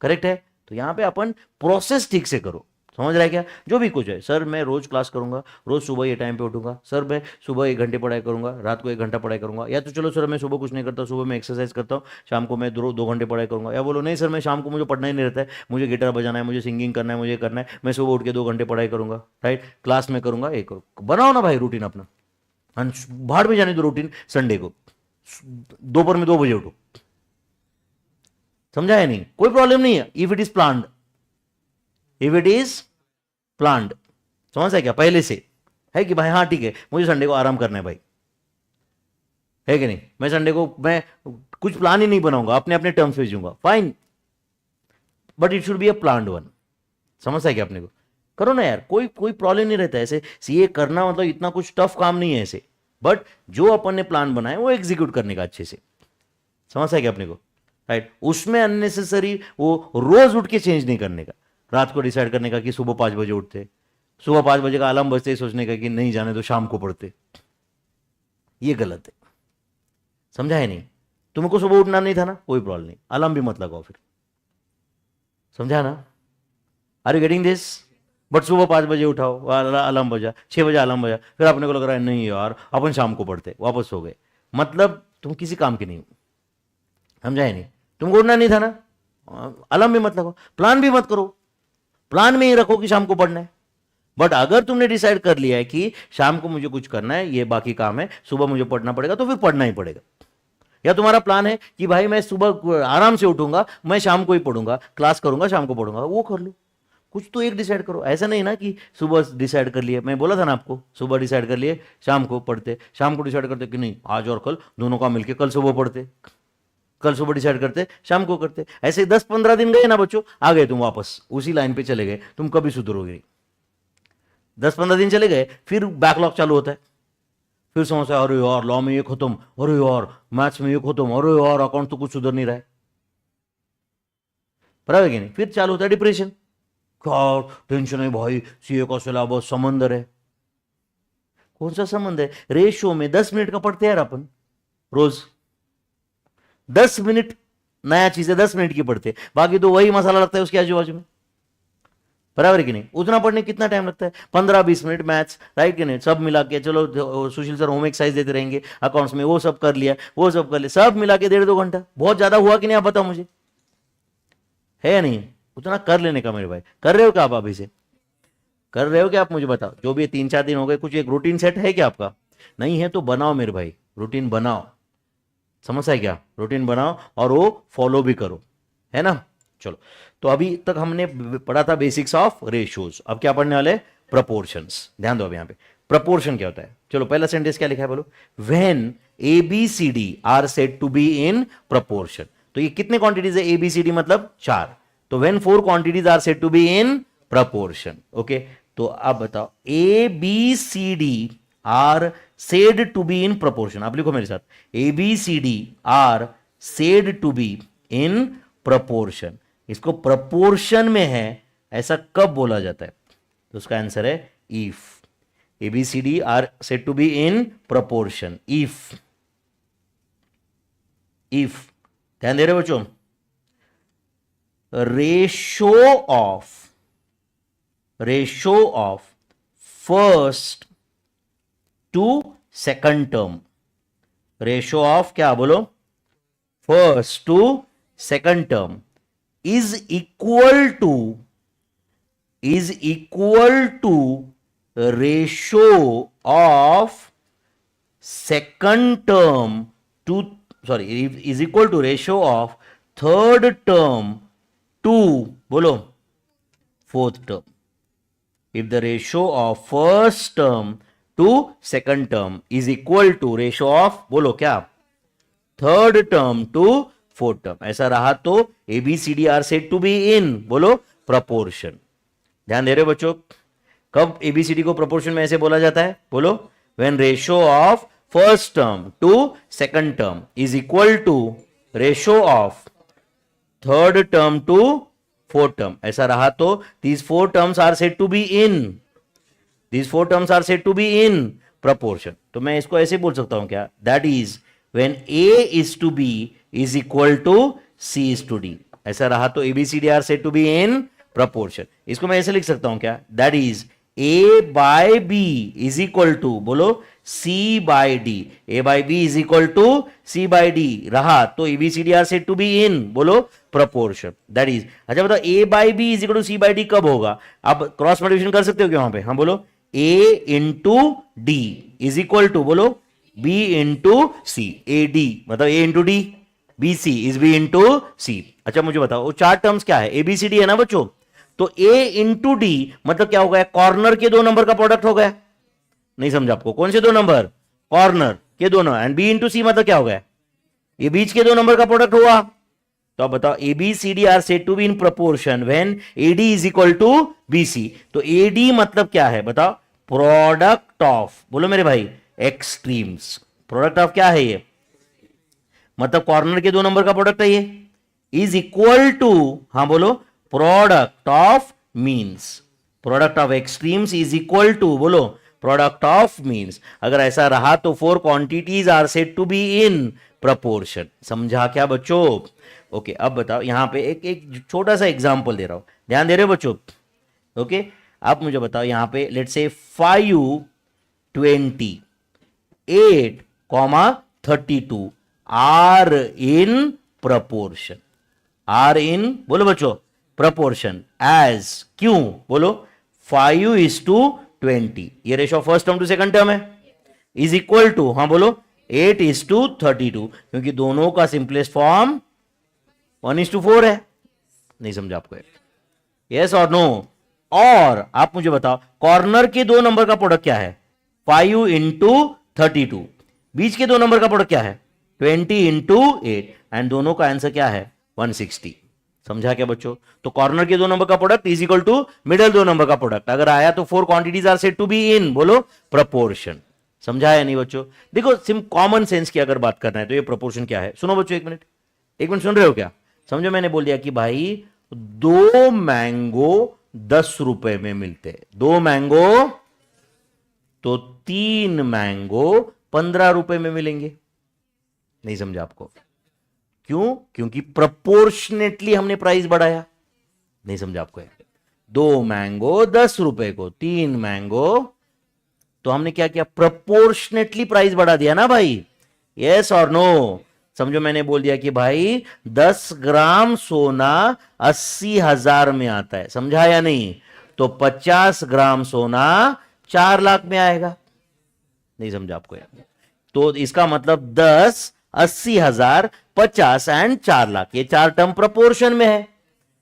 Correct है? तो यहां पे अपन प्रोसेस ठीक से करो। समझ रहा है क्या? जो भी कुछ है, सर मैं रोज क्लास करूंगा, रोज सुबह ये टाइम पे उठूंगा, सर मैं सुबह 1 घंटे पढ़ाई करूंगा, रात को 1 घंटा पढ़ाई करूंगा, या तो चलो सर मैं सुबह कुछ नहीं करता, सुबह मैं एक्सरसाइज करता हूँ, शाम को मैं 2 घंटे पढ़ाई करूंगा, या बोलो नहीं सर मैं शाम को मुझे पढ़ना ही नहीं रहता है, मुझे गिटार बजाना है, मुझे सिंगिंग करना है, मुझे करना है, मैं सुबह उठ के 2 घंटे पढ़ाई करूंगा, राइट? क्लास में करूंगा, एक करो, बनाओ ना भाई रूटीन अपना। बाहर में जाने दो रूटीन, संडे को दोपहर में 2 बजे उठो। समझा है नहीं? कोई प्रॉब्लम नहीं है if it is planned, if it is planned. समझ है क्या? पहले से है कि भाई हाँ ठीक है, मुझे संडे को आराम करना है भाई, है कि नहीं? मैं संडे को मैं कुछ प्लान ही नहीं बनाऊंगा, अपने अपने टर्म्स पे जीऊंगा, fine, but it should be a planned one. समझ है क्या? अपने को करो ना यार, कोई कोई प्रॉब्लम नहीं रहता ऐसे। सीए करना मतलब इतना कुछ टफ काम नहीं है ऐसे, बट जो अपन ने प्लान बनाया वो एग्जीक्यूट करने का अच्छे से। समझ है क्या अपने को? राइट? उसमें अननेसेसरी वो रोज उठ के चेंज नहीं करने का, रात को डिसाइड करने का कि सुबह 5 बजे उठते, सुबह 5 बजे का अलार्म बजते ही सोचने का कि नहीं जाने तो शाम को पढ़ते, ये गलत है। समझा है नहीं? तुमको सुबह उठना नहीं था ना, कोई प्रॉब्लम नहीं, अलार्म भी मत लगाओ फिर। समझा ना? Are you getting this? But सुबह 5 बजे उठाओ, अलार्म बजा, 6 बजे अलार्म बजा, फिर अपने को लग रहा है नहीं यार अपन शाम को पढ़ते, वापस हो गए, मतलब तुम किसी काम के नहीं हो। समझा है नहीं? तुमको उठना नहीं था ना, अलार्म भी मत लगाओ, प्लान भी मत करो, प्लान में ही रखो कि शाम को पढ़ना है। बट अगर तुमने डिसाइड कर लिया है कि शाम को मुझे कुछ करना है, ये बाकी काम है, सुबह मुझे पढ़ना पड़ेगा, तो फिर पढ़ना ही पड़ेगा। या तुम्हारा प्लान है कि भाई मैं सुबह आराम से उठूंगा, मैं शाम को ही पढ़ूंगा, क्लास करूंगा, शाम को पढ़ूंगा, वो कर लो। कुछ तो एक डिसाइड करो, ऐसा नहीं ना कि सुबह डिसाइड कर लिए, मैं बोला था ना आपको, सुबह डिसाइड कर लिए शाम को पढ़ते, शाम को डिसाइड करते कि नहीं आज और कल दोनों का मिलके कल सुबह पढ़ते, कल सुबह डिसाइड करते शाम को करते। ऐसे 10-15 दिन गए ना बच्चों, आ गए तुम वापस उसी लाइन पे चले गए, तुम कभी सुधरोगे नहीं। 10-15 दिन चले गए, फिर बैकलॉग चालू होता है, फिर समझता है अरे यार लॉ में ये खत्म, अरे यार मैथ्स में ये खत्म, अरे यार अकाउंट तो कुछ सुधर नहीं रहा है, बराबर कि नहीं? फिर चालू होता है डिप्रेशन, क्या टेंशन है भाई, सीए का सिलेबस समंदर है। कौन सा समंदर है? रेशियो में 10 मिनट का पढ़ते हैं यार अपन रोज, 10 मिनट नया चीज है, 10 मिनट की पढ़ते, बाकी तो वही मसाला लगता है उसके आजू बाजू में, बराबर कि नहीं? उतना पढ़ने कितना टाइम लगता है? 15-20 मिनट मैथ्स, राइट कि नहीं? सब मिला के चलो सुशील सर होम एक्सरसाइज देते रहेंगे अकाउंट्स में, वो सब कर लिया, वो सब कर लिया, सब मिला के 1.5-2 घंटा, बहुत ज्यादा हुआ कि नहीं? आप बताओ मुझे, है या नहीं? उतना कर लेने का मेरे भाई। कर रहे हो क्या आप अभी से? कर रहे हो क्या आप? मुझे बताओ। जो भी 3-4 दिन हो गए, कुछ एक रूटीन सेट है क्या आपका? नहीं है तो बनाओ मेरे भाई, रूटीन बनाओ। समझ है क्या? रूटीन बनाओ और वो फॉलो भी करो, है ना? चलो, तो अभी तक हमने पढ़ा था बेसिक्स ऑफ रेशियोज, अब क्या पढ़ने वाले? प्रपोर्शंस। ध्यान दो अब यहां पे प्रपोर्शन क्या होता है। चलो, पहला सेंटेंस क्या लिखा है बोलो? When A B C D are said to be in proportion. तो ये कितने क्वांटिटीज है? ए बी सी डी मतलब 4, तो when 4 quantities are said to be in proportion. Okay, तो अब बताओ A B C D are said to be in proportion. आप लिखो मेरे साथ, A B C D are said to be in proportion. इसको प्रपोर्शन में है ऐसा कब बोला जाता है? तो उसका आंसर है if A B C D are said to be in proportion. If, if ध्यान दे रहे हो बच्चों? Ratio of first to second term, ratio of क्या बोलो? First to second term is equal to ratio of second term to, sorry, is equal to ratio of third term to बोलो fourth term. If the ratio of first term to second term is equal to ratio of बोलो क्या? Third term to fourth term. ऐसा रहा तो ABCD are said to be in, बोलो, proportion. ध्यान दे रहे हो बच्चों? कब ABCD को प्रपोर्शन में ऐसे बोला जाता है, बोलो, when ratio of first term to second term is equal to ratio of third term to fourth term. ऐसा रहा तो these four terms are said to be in, these four terms are said to be in proportion। तो मैं इसको ऐसे बोल सकता हूं क्या, that is when A is to B is equal to C is to D। ऐसा रहा तो ABCD are said to be in proportion। इसको मैं ऐसे लिख सकता हूं क्या, that is A by B is equal to, बोलो, C by D। A by B is equal to C by D रहा तो ABCD are said to be in, बोलो, proportion। that is, अच्छा बताओ A by B is equal to C by D कब होगा? आप cross multiplication कर सकते हो क्या वहां पे? हाँ बोलो, A into D is equal to, बोलो, B into C। AD मतलब A into D, BC is B into C। अच्छा मुझे बताओ वो चार टर्म्स क्या है? ABCD है ना बच्चों, तो A इंटू डी मतलब क्या हो गया? कॉर्नर के दो नंबर का प्रोडक्ट हो गया। नहीं समझा आपको? कौन से दो नंबर? कॉर्नर के दो नंबर। एंड B इंटू सी मतलब क्या हो गया? ये बीच के दो नंबर का प्रोडक्ट हुआ। तो आप बताओ ABCD are said to be in proportion when AD is equal to BC। तो AD मतलब क्या है बताओ? प्रोडक्ट ऑफ, बोलो मेरे भाई, एक्सट्रीम्स। प्रोडक्ट ऑफ क्या है ये? मतलब कॉर्नर के दो नंबर का प्रोडक्ट है ये। इज इक्वल टू, हाँ बोलो, product of means. Product of extremes is equal to, बोलो, प्रोडक्ट ऑफ मीन्स। अगर ऐसा रहा तो four quantities are said to be in proportion. समझा क्या बच्चों? ओके, अब बताओ यहां पे एक छोटा सा एग्जांपल दे रहा हूं, ध्यान दे रहे हो बच्चों? ओके, आप मुझे बताओ यहां पे let's say 5, 20, 8, 32 are in proportion. Are in, बोलो बच्चों, प्रपोर्शन एज, क्यों? बोलो, 5:20। ये ratio first term to second term है। इज इक्वल टू, हाँ बोलो, 8:32, क्योंकि दोनों का सिंपलेस्ट फॉर्म 1:4 है। नहीं समझा आपको? यस और नो? और आप मुझे बताओ कॉर्नर के दो नंबर का प्रोडक्ट क्या है? 5 into 32। बीच के दो नंबर का प्रोडक्ट क्या है? 20 into 8। एंड दोनों का आंसर क्या है? 160। समझा क्या बच्चों? तो कॉर्नर के दो नंबर का product is equal to middle दो नंबर का प्रोडक्ट। अगर आया तो four quantities are said to be in, बोलो, प्रपोर्शन। समझा या नहीं बच्चों? देखो सिम कॉमन सेंस की अगर बात करना है तो ये प्रपोर्शन क्या है? सुनो बच्चों, एक मिनट सुन रहे हो क्या? समझो, मैंने बोल दिया कि भाई 2 मैंगो 10 रुपए में मिलते, 2 मैंगो, तो 3 मैंगो 15 रुपए में मिलेंगे। नहीं समझा आपको? क्यों? क्योंकि प्रपोर्शनेटली हमने प्राइस बढ़ाया। नहीं समझा आपको? 2 मैंगो 10 रुपए को, 3 मैंगो, तो हमने क्या किया? प्रपोर्शनेटली प्राइस बढ़ा दिया ना भाई। यस और नो? समझो, मैंने बोल दिया कि भाई 10 ग्राम सोना 80,000 में आता है। समझा या नहीं? तो 50 ग्राम सोना 4 लाख में आएगा। नहीं समझा आपको? तो इसका मतलब 10, 80,000, 50 एंड 4 लाख, ये चार टर्म प्रपोर्शन में है।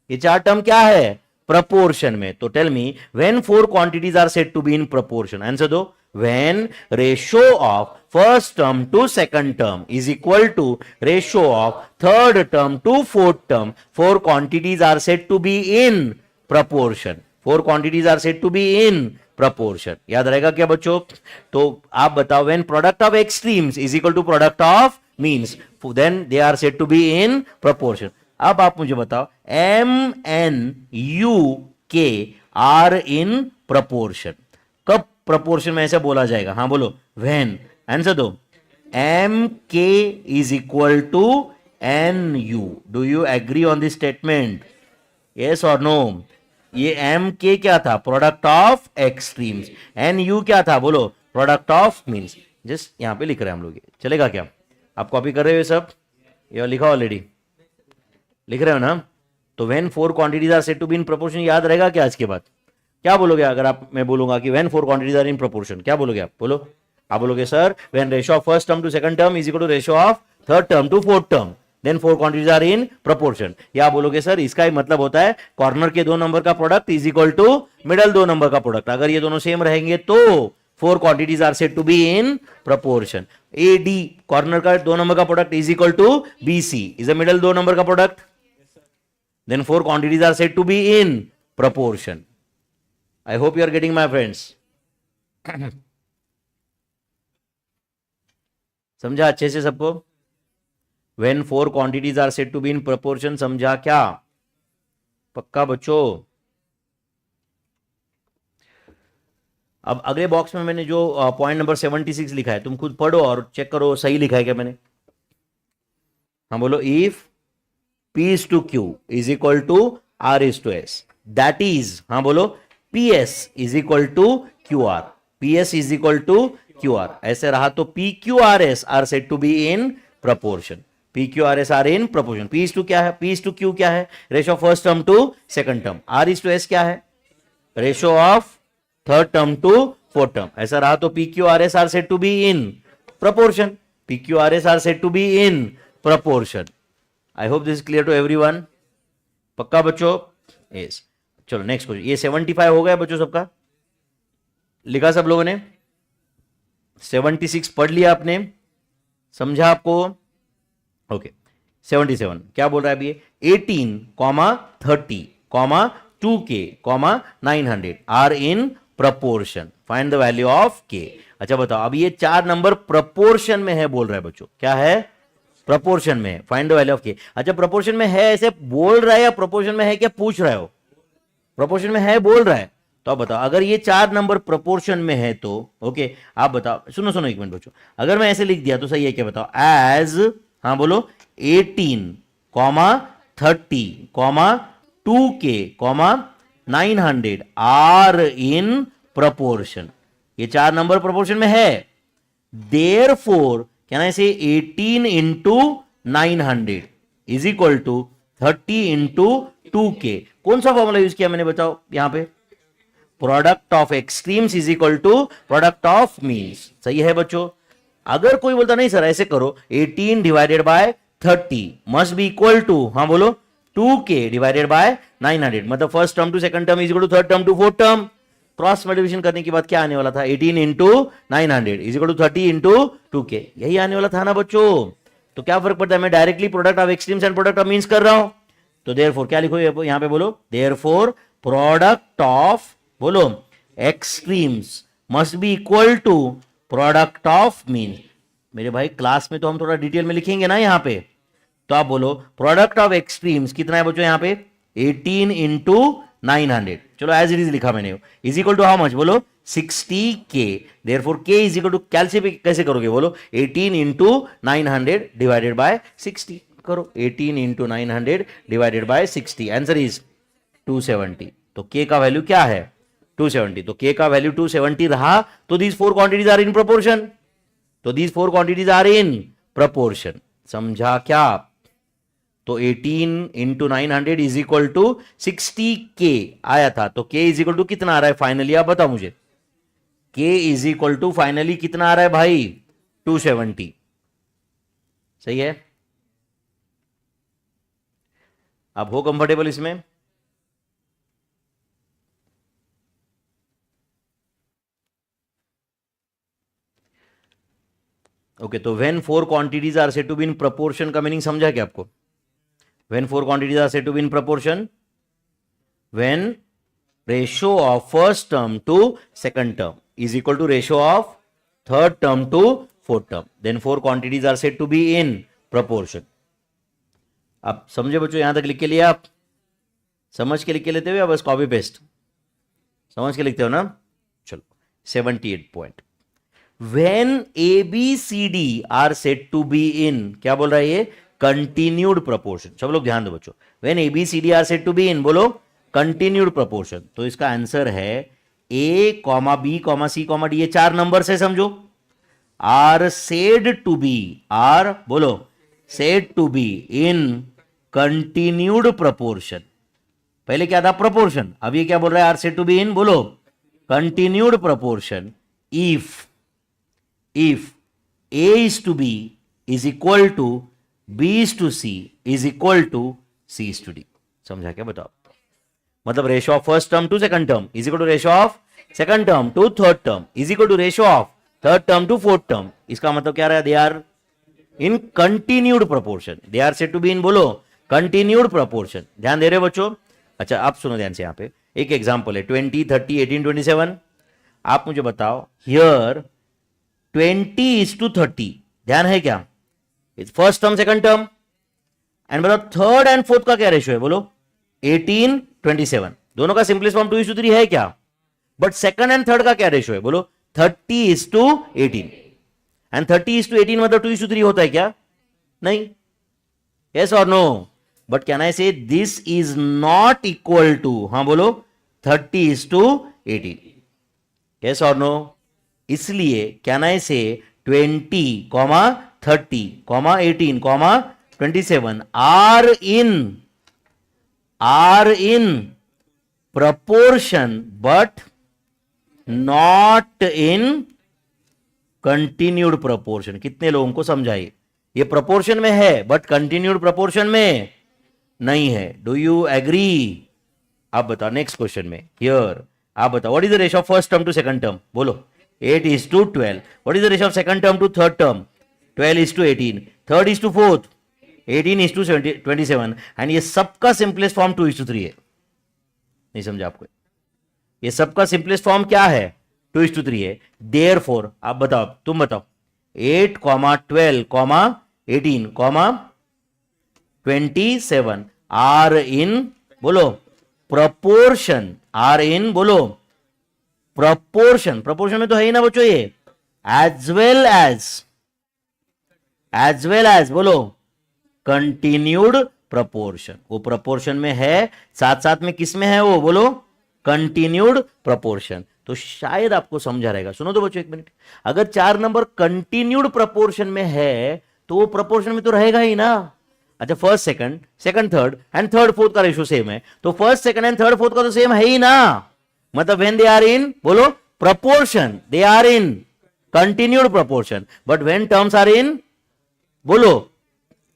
ये चार टर्म क्या है? प्रपोर्शन में। तो tell me, when four quantities are said to be in proportion, answer दो। When ratio of first term to second term is equal to ratio of third term to fourth term, four quantities are said to be in proportion. Four quantities are said to be in proportion. याद रहेगा क्या बच्चों? तो आप बताओ, when product of extremes is equal to product of means, then they are said to be in proportion. अब आप मुझे बताओ, MNUK आर इन प्रपोर्शन। कब प्रपोर्शन में ऐसे बोला जाएगा? हाँ बोलो, व्हेन। आंसर दो। MK is equal to NU। Do you agree on this statement? Yes और नो? ये MK क्या था? Product of extremes. NU क्या था? बोलो, प्रोडक्ट ऑफ मीन्स। जस्ट यहां पे लिख रहे हैं हम लोग, चलेगा क्या? आप कॉपी कर रहे हो सब? ये लिखा ऑलरेडी, लिख रहे हो ना? तो when four quantities are said to be in proportion, याद रहेगा क्या? आज के बाद क्या बोलोगे अगर आप, मैं बोलूंगा कि when four quantities are in proportion, क्या बोलोगे आप? बोलो, आप बोलोगे sir when ratio of first term to second term is equal to ratio of third term to fourth term, then four quantities are in proportion. या बोलोगे sir इसका ही मतलब होता है कॉर्नर के दो नंबर का product is equal to middle दो नंबर का प्रोडक्ट। अगर ये दोनों सेम रहेंगे तो four quantities are said to be in proportion. A d corner का 2 नंबर का product is equal to b c is the middle 2 number का product. Then four quantities are said to be in proportion. I hope you are getting my friends. समझा अच्छे से सबको. When four quantities are said to be in proportion. समझा क्या? पक्का बच्चों. अब अगले बॉक्स में मैंने जो पॉइंट नंबर 76 लिखा है तुम खुद पढ़ो और चेक करो सही लिखा है क्या मैंने. हाँ बोलो. If P is to Q is equal to R is to S. That is, हाँ बोलो, PS is equal to QR. PS is equal to QR. ऐसे रहा तो PQRS are said to be in proportion. PQRS are in proportion. P is to क्या है? P is to Q क्या है? Ratio of first term to second term. R is to S क्या है? Ratio of third term to fourth term. ऐसा रहा तो PQRS are said to be in proportion. PQRS are said to be in proportion. I hope this clear to everyone. पक्का बच्चों? Yes. चलो next question. ये 75 हो गया बच्चों सबका. लिखा सब लोगों ने. 76 पढ़ लिया आपने. समझा आपको? ओके. 77 क्या बोल रहा है अभी? 18, 30, 2k, 900 are in proportion. Find the value of k. अच्छा बताओ अब ये 4 नंबर प्रपोर्शन में है बोल रहा है बच्चों. क्या है? प्रपोर्शन में है. फाइंड द वैल्यू ऑफ के. अच्छा प्रपोर्शन में है ऐसे बोल रहा है या प्रपोर्शन में है क्या पूछ रहे हो? प्रपोर्शन में है बोल रहा है. तो आप बताओ अगर ये 4 नंबर प्रपोर्शन में है तो ओके. आप बताओ. सुनो सुनो एक मिनट बच्चों. अगर मैं ऐसे लिख दिया तो सही है क्या बताओ? एज, हाँ बोलो, 18, 30, 2k, 900 आर इन प्रपोर्शन. ये 4 नंबर प्रपोर्शन में है. Therefore can I say 18 into 900 is equal to 30 into 2k. कौन सा फॉर्मूला यूज किया मैंने बताओ यहां पे? Product of extremes is equal to product of means. सही है बच्चों. अगर कोई बोलता नहीं सर ऐसे करो 18 divided by 30 must be equal to, हाँ बोलो, 2k डिवाइडेड बाय 900. मतलब first term to second term is equal to third term to fourth term. Cross multiplication करने के बाद क्या आने वाला था? 18 into 900 is equal to 30 into 2k. यही आने वाला था ना बच्चों. तो क्या फर्क पड़ता है? मैं directly product of extremes and product of means कर रहा हूं. तो देयरफॉर क्या लिखो यहां पे बोलो? देयरफॉर प्रोडक्ट ऑफ, बोलो, extremes must be equal to product of mean. मेरे भाई क्लास में तो हम थोड़ा डिटेल में लिखेंगे ना यहां पे. तो आप बोलो प्रोडक्ट ऑफ एक्सट्रीम्स कितना है बच्चों यहां पे? 18 इंटू 900. चलो एज इट इज लिखा मैंने. Is equal to how much? बोलो 60k. Therefore k is equal to कैसे करोगे? बोलो 18 इंटू 900 डिवाइडेड बाय 60 करो. 18 into 900 divided by 60. Answer is 270. तो k का वैल्यू क्या है? 270. तो k का वैल्यू 270 रहा तो these 4 quantities are in proportion. तो these 4 quantities are in proportion. समझा क्या? तो 18 into 900 is equal to 60k आया था. तो k इज इक्वल टू कितना आ रहा है फाइनली? आप बताओ मुझे. k is equal to finally कितना आ रहा है भाई? 270. सही है. आप हो कंफर्टेबल इसमें? ओके. तो when 4 quantities are said to be in proportion का मीनिंग समझा क्या आपको? When 4 quantities are said to be in proportion, when ratio of first term to second term is equal to ratio of third term to fourth term, then 4 quantities are said to be in proportion. आप समझे बच्चों? यहां तक लिख के लिया आप? समझ के लिख के लेते हो या बस कॉपी पेस्ट? समझ के लिखते हो ना? चलो 78 point. When A, B, C, D are said to be in, क्या बोल रहा है ये? Continued proportion. सब लोग ध्यान दो बच्चों. When A B C D are said to be in, बोलो, कंटिन्यूड प्रपोर्शन. तो इसका आंसर है a comma b comma c comma d. ये 4 नंबर से समझो. Are said to be, are बोलो, said to be in continued proportion. पहले क्या था? प्रपोर्शन. अब ये क्या बोल रहा है? Are said to be in, बोलो, continued proportion if a is to b is equal to B is to C is equal to C is to D. समझा क्या? बताओ. मतलब ratio of first term to second term is equal to ratio of second term to third term is equal to ratio of third term to fourth term. इसका मतलब क्या रहा, they are in continued proportion, they are said to be in, बोलो, continued proportion. ध्यान दे रहे हो बच्चों? अच्छा आप सुनो ध्यान से, यहां पे एक एग्जांपल है 20, 30, 18, 27। आप मुझे बताओ हियर 20:30, ध्यान है क्या? First term second term, and बताओ थर्ड एंड फोर्थ का क्या रेशियो है, बोलो 18:27। दोनों का सिंपलेस्ट फॉर्म 2:3 है क्या? बट सेकंड एंड थर्ड का क्या रेशियो है, बोलो 30:18। एंड 30:18 मतलब 2:3 होता है क्या? नहीं। यस और no? But can I say this is not equal to, हाँ बोलो, 30:18? यस और नो? इसलिए कैन आई से 20, 30, 18, 27 are in proportion but not in continued proportion। कितने लोगों को समझाइए? ये प्रोपोर्शन में है बट कंटिन्यूड प्रोपोर्शन में नहीं है। Do you agree? आप बताओ नेक्स्ट क्वेश्चन में हियर, आप बताओ what is the ratio of first term to second term, बोलो 8:12। What is the ratio of second term to third term, 12:18। Third is to fourth, 18:27। And ये सबका simplest form 2:3 है। नहीं समझा आपको? ये सबका सिंपलेस्ट फॉर्म क्या है? 2:3 है। देयरफॉर आप बताओ, तुम बताओ 8, 12, 18, 27 आर इन, बोलो, प्रोपोर्शन। आर इन, बोलो, प्रोपोर्शन। प्रोपोर्शन में तो है ही ना बच्चों ये, एज वेल एज, बोलो, कंटिन्यूड प्रोपोर्शन। वो प्रोपोर्शन में है, साथ साथ में किस में है वो, बोलो, कंटिन्यूड प्रोपोर्शन। तो शायद आपको समझा रहेगा। सुनो तो बच्चों एक मिनट, अगर 4 नंबर कंटिन्यूड प्रोपोर्शन में है तो वो प्रोपोर्शन में तो रहेगा ही ना। अच्छा first second, second third and third fourth का रेशियो सेम है, तो first second and third fourth का तो सेम है ही ना। मतलब व्हेन दे आर इन, बोलो, proportion, they are in continued proportion. But when terms are in, बोलो,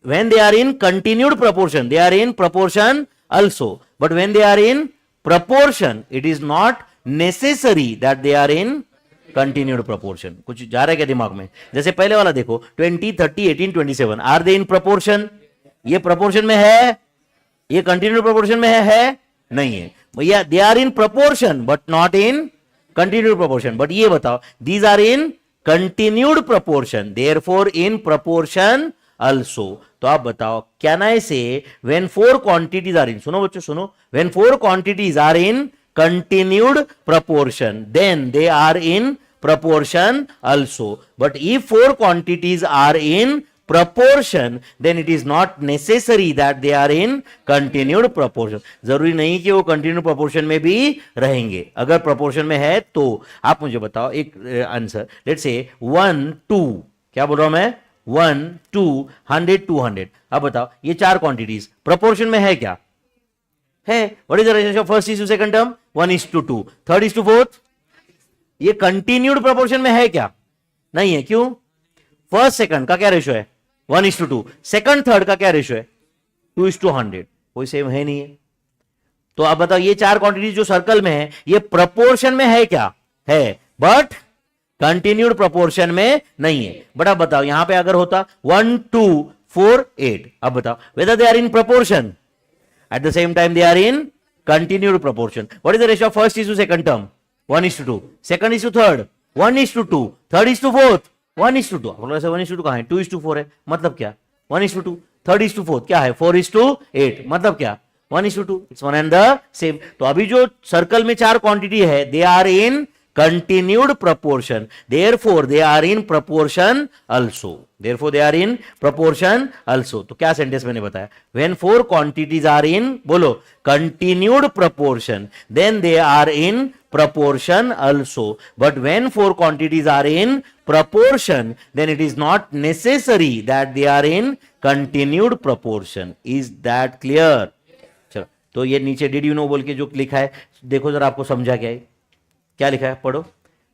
when they are in continued proportion, they are in proportion also. But when they are in proportion, it is not necessary that they are in continued proportion. कुछ जा रहा है क्या दिमाग में? जैसे पहले वाला देखो 20, 30, 18, 27 आर दे इन proportion? ये proportion में है? ये continued proportion में है? नहीं है भैया। they are in proportion but not in continued proportion. but ये बताओ, these are in continued proportion, therefore in proportion also. तो आप बताओ, कैन आई से व्हेन 4 क्वांटिटीज आर इन, सुनो बच्चों सुनो, when 4 quantities are in continued proportion then they are in proportion also. But if 4 quantities are in proportion then it is not necessary that they are in continued proportion. जरूरी नहीं कि वो continued proportion में भी रहेंगे। अगर proportion में है तो आप मुझे बताओ एक आंसर, लेट्स से 1, 2, क्या बोल रहा हूं मैं, 1, 2, 100, 200। अब बताओ ये 4 क्वांटिटीज प्रोपोर्शन में है क्या? है। What is the ratio of first is to second term, 1:2, third is to fourth. ये कंटिन्यूड प्रोपोर्शन में है क्या? नहीं है। क्यों? फर्स्ट सेकंड का क्या रेशियो है, 1:2। सेकंड थर्ड का क्या रेशियो है, 2:100। कोई सेम है नहीं है। तो आप बताओ ये 4 क्वांटिटीज जो सर्कल में है ये प्रोपोर्शन में है क्या? है, बट कंटिन्यूड प्रोपोर्शन में नहीं है। बट अब बताओ यहां पे अगर होता 1, 2, 4, 8, अब बताओ whether they are in proportion, at the same time they are in continued proportion. What is the ratio of first is to second term, 1:2, second is to third, 1:2, third is to fourth, 1:2। आप लोग ऐसे 1:2 कहां है, 2:4 है। मतलब क्या, 1:2, third is to fourth क्या है, 4:8। मतलब क्या, 1:2। It's one and the same. तो अभी जो सर्कल में 4 क्वांटिटी है they are in continued proportion, therefore they are in proportion also. Therefore they are in proportion also. तो क्या सेंटेंस मैंने बताया, when 4 quantities are in, बोलो, continued proportion then they are in proportion also. But when 4 quantities are in proportion then it is not necessary that they are in continued proportion. Is that clear? चलो तो ये नीचे did you know बोल के जो लिखा है देखो जरा, आपको समझा क्या है, क्या लिखा है पढ़ो।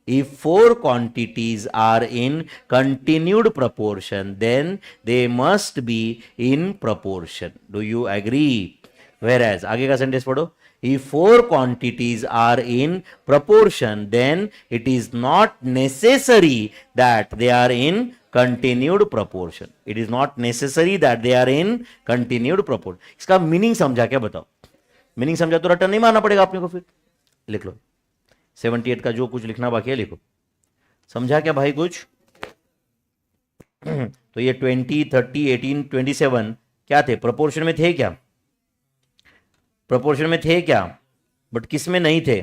If 4 quantities are in continued proportion then they must be in proportion. Do you agree? Whereas आगे का सेंटेंस पढ़ो, If four quantities are in proportion, then it is not necessary that they are in continued proportion. It is not necessary that they are in continued proportion. इसका meaning समझा क्या बताओ? Meaning समझा तो रटन नहीं मारना पड़ेगा आपने को, फिर लिख लो 78 का जो कुछ लिखना बाकी है लिखो. समझा क्या भाई कुछ? तो ये 20, 30, 18, 27 क्या थे? प्रोपोर्शन में थे क्या? प्रोपोर्शन में थे क्या? बट किस में नहीं थे?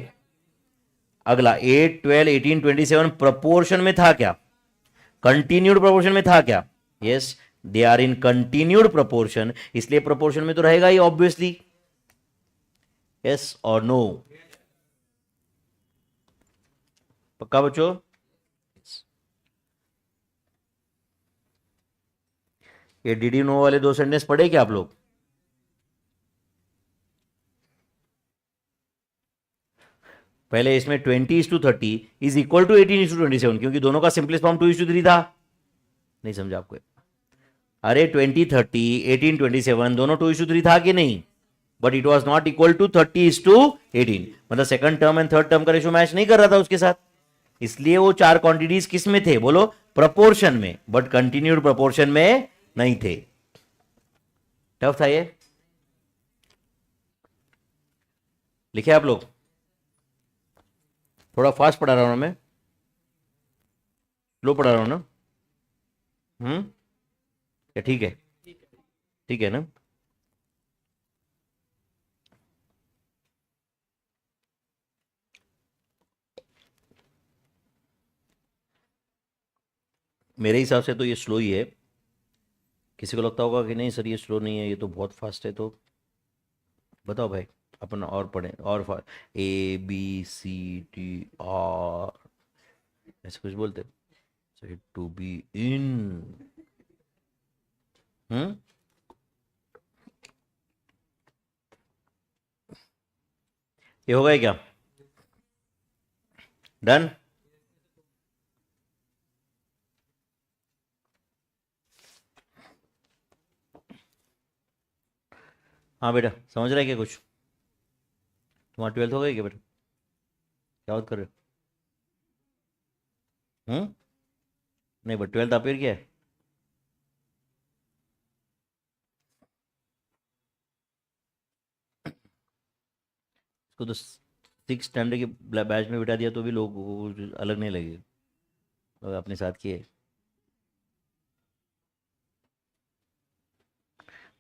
अगला 8, 12, 18, 27 प्रोपोर्शन में था क्या? कंटिन्यूड प्रोपोर्शन में था क्या? Yes, they are in continued proportion, इसलिए प्रोपोर्शन में तो रहेगा ही ऑब्वियसली. यस और नो? पक्का बच्चों? ये डीडी नो वाले दो सेंटेंस पढ़े क्या आप लोग? पहले इसमें 20:30 इज इक्वल टू 18:27, क्योंकि दोनों का सिंपलेस्ट फॉर्म 2:3 था. नहीं समझा आपको? अरे 20, 30, 18, 27 दोनों 2:3 था कि नहीं? But it was not equal to 30:18. मतलब second term and third term का रेशो मैच नहीं कर रहा था उसके साथ, इसलिए वो चार क्वांटिटीज किस में थे? बोलो प्रोपोर्शन में, बट कंटिन्यूड प्रोपोर्शन में नहीं थे. टफ था ये? लिखे आप लोग? थोड़ा फास्ट पढ़ा रहा हूं ना मैं? स्लो पढ़ा रहा हूं ना? क्या ठीक है? ठीक है ना? मेरे हिसाब से तो ये स्लो ही है. किसी को लगता होगा कि नहीं सर ये स्लो नहीं है, ये तो बहुत फास्ट है, तो बताओ भाई. अपन और पढ़ें और ABCDR ऐसे कुछ बोलते सेड टू बी इन. ये हो गया क्या? डन? हाँ बेटा, समझ रहा है क्या कुछ? तुम्हारा 12th हो गया क्या बेटा? क्या बात कर रहे हो? नहीं बट 12th अपेयर क्या है? इसको तो 6th स्टैंडर्ड के बैच में बिठा दिया तो भी लोग अलग नहीं लगे, लोग अपने साथ किए.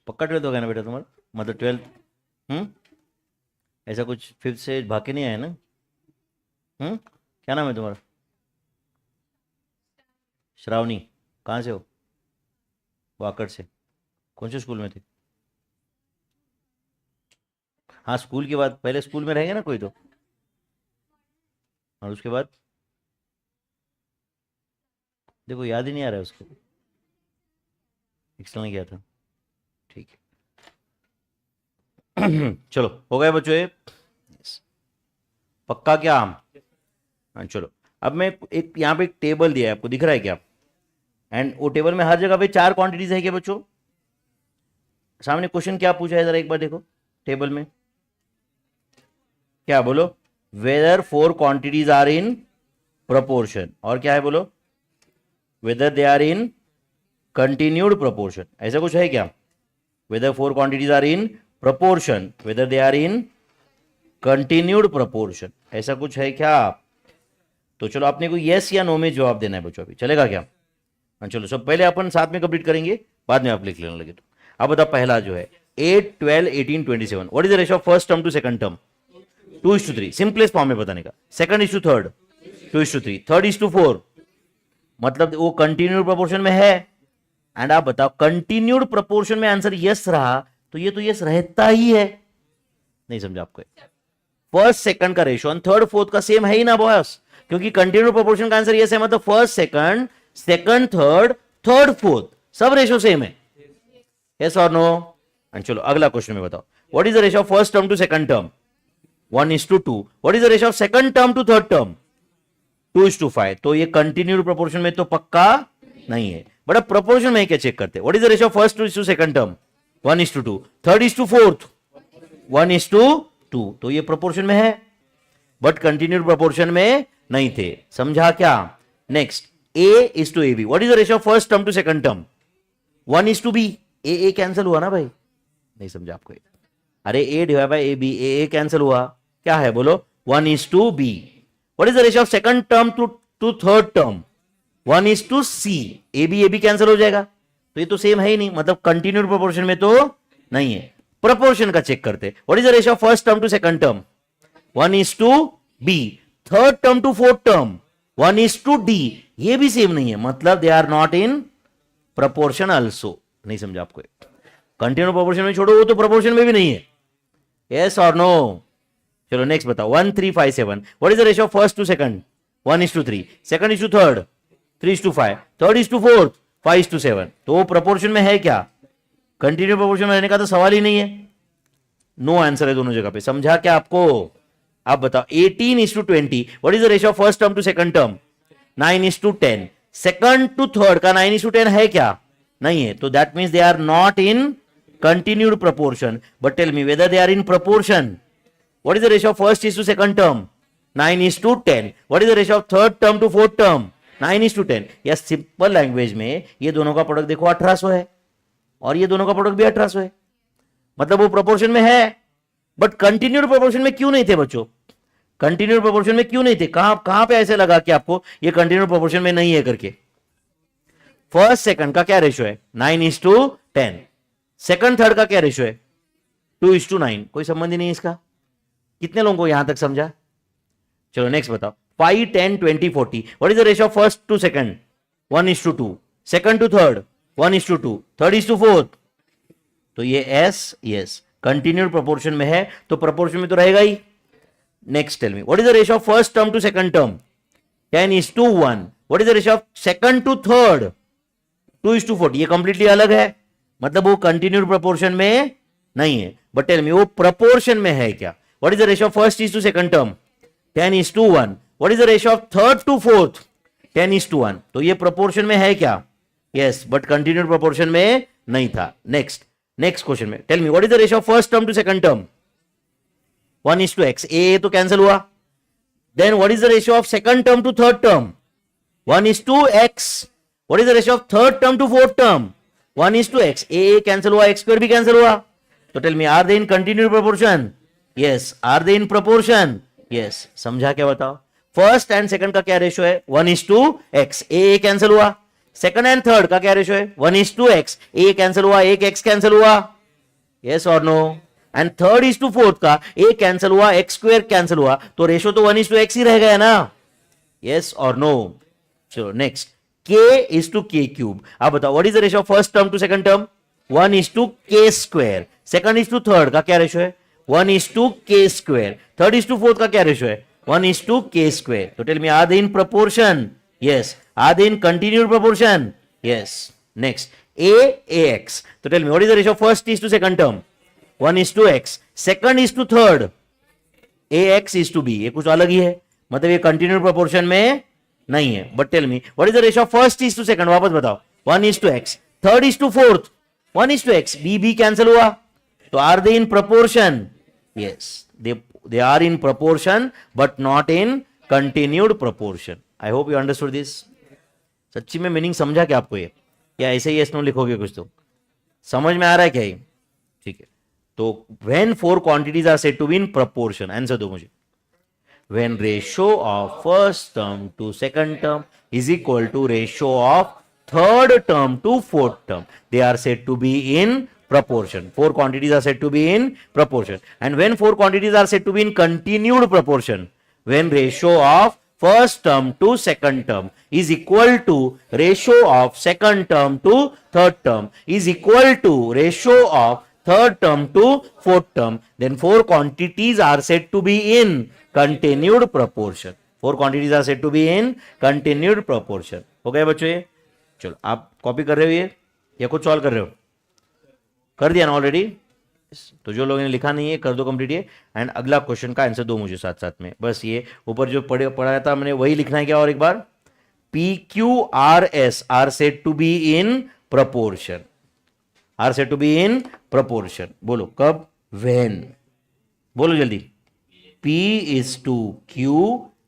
पक्का 12th हो गया ना बेटा तुम्हारा? मतलब 12th ऐसा कुछ 5th से भाग के नहीं आया ना? क्या नाम है तुम्हारा? श्रावणी. कहाँ से हो? वाकड़ से. कौन से स्कूल में थे? हाँ स्कूल के बाद पहले स्कूल में रहेंगे ना कोई तो, और उसके बाद देखो याद ही नहीं आ रहा है उसको. एक्सटर्नल किया था. ठीक है. चलो हो गया बच्चों ये? पक्का क्या? हाँ चलो. अब मैं एक यहाँ पे एक टेबल दिया है आपको, दिख रहा है क्या? एंड वो टेबल में हर जगह पे चार क्वांटिटीज है क्या बच्चों? सामने क्वेश्चन क्या पूछा है जरा एक बार देखो टेबल में. क्या बोलो? Whether 4 quantities are in proportion. और क्या है बोलो? Whether they are in continued proportion. ऐसा कुछ है क्या? Whether 4 quantities are in proportion, whether they are in continued proportion. ऐसा कुछ है क्या? तो चलो आपने को यस या नो में जवाब देना है बच्चों. अभी चलेगा क्या? हाँ चलो सब पहले अपन साथ में कंप्लीट करेंगे, बाद में आप लिख लेने लगे. तो अब बताओ पहला जो है 8, 12, 18, 27 what is the ratio of first term to second term? 2:3. Simplest form में बताने का. Second is to third 2:3. Third is to 4. मतलब वो कंटिन्यूड प्रोपोर्शन में है. एंड आप बताओ कंटिन्यूड प्रोपोर्शन में आंसर यस रहा तो ये तो यस रहता ही है. नहीं समझा आपको? फर्स्ट सेकंड का रेशियो और थर्ड फोर्थ का सेम है ही ना बॉस, क्योंकि कंटिन्यूड प्रोपोर्शन का आंसर यस है. मतलब first second, second third, third fourth सब रेशियो सेम है. यस और नो? एंड चलो अगला क्वेश्चन में बताओ what is the ratio of first term to second term? 1:2. What is the ratio of second term to third term? 2:5. तो ये continued proportion में तो पक्का नहीं है. बट अब प्रोपोर्शन में क्या चेक करते हैं? What is the ratio of first to second term? 1:2. Third is to fourth 1:3. 2, तो ये प्रोपोर्शन में है बट कंटिन्यूड प्रोपोर्शन में नहीं थे, समझा क्या? Next, a is to ab, what is the ratio of first term to second term? 1 is to b, a cancel हुआ ना भाई, नहीं समझा आपको? अरे a divide by ab, a cancel हुआ, क्या है बोलो? 1 is to b. What is the ratio of second term to third term? 1 is to c, ab cancel हो जाएगा, तो ये तो सेम है ही नहीं, मतलब कंटिन्यूड प्रोपोर्शन में तो नहीं है। प्रोपोर्शन का चेक करते, what is the ratio of first term to second term? 1 is to b, third term to fourth term 1 is to d, ये भी सेम नहीं है, मतलब they are not in proportion also. नहीं समझा आपको? कंटिन्यू प्रोपोर्शन में छोड़ो, वो तो प्रोपोर्शन में भी नहीं है। यस और नो? चलो नेक्स्ट बताओ, 1 3 5 7, what is the ratio of first to second? 1 is to 3, second is to third 3 is to 5, third is to fourth 5 is to 7, तो वो प्रोपोर्शन में है क्या? कंटिन्यू प्रोपोर्शन में रहने का तो सवाल ही नहीं है। नो आंसर है दोनों जगह पे, समझा क्या आपको? आप बताओ, 18 is to 20, what is the ratio of first term to second term? 9 is to 10, second to third का 9 is to 10 है क्या? नहीं है, तो that means they are not in continued proportion. But tell me whether they are in proportion. What is the ratio of first is to second term? 9 is to 10, what is the ratio of third term to fourth term? 9 is to 10। या simple language में ये दोनों का product देखो 1800 है और ये दोनों का प्रोडक्ट भी 1800 है, मतलब वो प्रोपोर्शन में है बट कंटिन्यूड प्रोपोर्शन में क्यों नहीं थे बच्चों? कंटिन्यूड प्रोपोर्शन में क्यों नहीं थे? कहां पे ऐसे लगा कि आपको ये कंटिन्यूड प्रोपोर्शन में नहीं है करके? फर्स्ट सेकंड का क्या रेशियो है? 9 is to 10, सेकंड थर्ड का क्या रेशियो है? 2 is to 9, कोई संबंध ही नहीं इसका। कितने लोगों को यहां तक समझा? चलो नेक्स्ट बताओ, 5 10 20 40, what is the ratio of first to second? 1 is to 2, second to third 1 is to 2, third is to fourth, तो ये एस यस कंटिन्यूड प्रोपोर्शन में है, तो प्रोपोर्शन में तो रहेगा ही। Next tell me, what is the ratio of first term to second term? 10 is to 1, what is the ratio of second to third? 2 is to 40, ये कंप्लीटली अलग है, मतलब वो कंटिन्यूड प्रोपोर्शन में नहीं है। बट टेल मी वो प्रोपोर्शन में है क्या? What is the ratio of first is to second term? 10 is to 1, what is the ratio of third to fourth? 10 is to 1, तो ये प्रोपोर्शन में है क्या? यस, बट कंटिन्यूड प्रोपोर्शन में नहीं था। नेक्स्ट क्वेश्चन में tell me, what is the ratio of first term to second term? 1 is to x, a तो कैंसिल हुआ। Then what is the ratio of second term to third term? 1 is to x, what is the ratio of third term to fourth term? 1 is to x, a cancel हुआ, x square भी cancel हुआ, तो tell me are they in continued proportion? Yes. Are they in proportion? Yes. समझा क्या बताओ? First and second का क्या ratio है? 1 is to x, a cancel हुआ। सेकंड एंड थर्ड का क्या रेशियो है? 1 is to x, a cancel हुआ, एक x कैंसिल हुआ, यस और no? And third is to fourth का ए कैंसिल हुआ, x स्क्वायर कैंसिल हुआ, तो रेशियो तो 1 is to x ही रह गया ना, यस और नो? चलो next, k is to k cube, आप बताओ what is the ratio of first term to second term? 1 is to k square, second is to third का क्या रेशियो है? 1 is to k square, third is to fourth का क्या ratio है? 1 is to k square, तो tell me are they in proportion? Yes. Are they in continued proportion? Yes. Next, ax, तो tell me what is the ratio of first is to second term? 1 is to x, second is to third ax is to b, ये कुछ अलग ही है, मतलब ये continued proportion में नहीं है। But tell me what is the ratio of first is to second? वापस बताओ, 1 is to x, third is to fourth 1 is to x, b cancel हुआ, तो are they in proportion? Yes, they are in proportion but not in continued proportion. I hope you understood this. सच्ची में meaning समझा क्या आपको ये? या ऐसे ही नो लिखोगे कुछ? तो समझ में आ रहा है क्या ये? ठीक है, तो when four quantities are said to be in proportion, answer दो मुझे। When ratio of first term to second term is equal to ratio of third term to fourth term, they are said to be in proportion. Four quantities are said to be in proportion. And when four quantities are said to be in continued proportion, when ratio of first term to second term is equal to ratio of second term to third term is equal to ratio of third term to fourth term, then four quantities are said to be in continued proportion. Four quantities are said to be in continued proportion. हो गया बच्चों ये? चलो आप copy कर रहे हो ये या कुछ सॉल्व कर रहे हो? कर दिया ना ऑलरेडी? तो जो लोगों ने लिखा नहीं है कर दो कंप्लीट ये। एंड अगला क्वेश्चन का आंसर दो मुझे साथ साथ में, बस ये ऊपर जो पढ़ाया था मैंने वही लिखना है क्या? और एक बार, p q r s are said to be in proportion, are said to be in proportion. बोलो कब? व्हेन बोलो जल्दी, P is to Q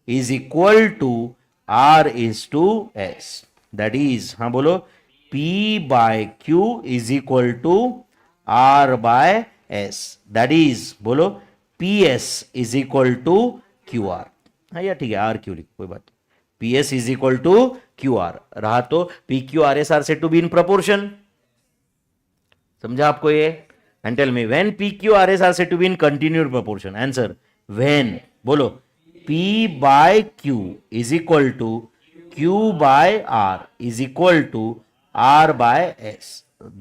is equal to R is to S. That is, हाँ बोलो, P by Q is equal to R by S. That is, बोलो, PS is equal to QR. हाँ यार ठीक है, R Q लिखो, कोई बात। PS is equal to QR रहा तो PQ RS are said to be in proportion. समझा आपको ये? And tell me, when PQ RS are said to be in continued proportion? Answer, when, बोलो, P by Q is equal to Q by R is equal to R by S.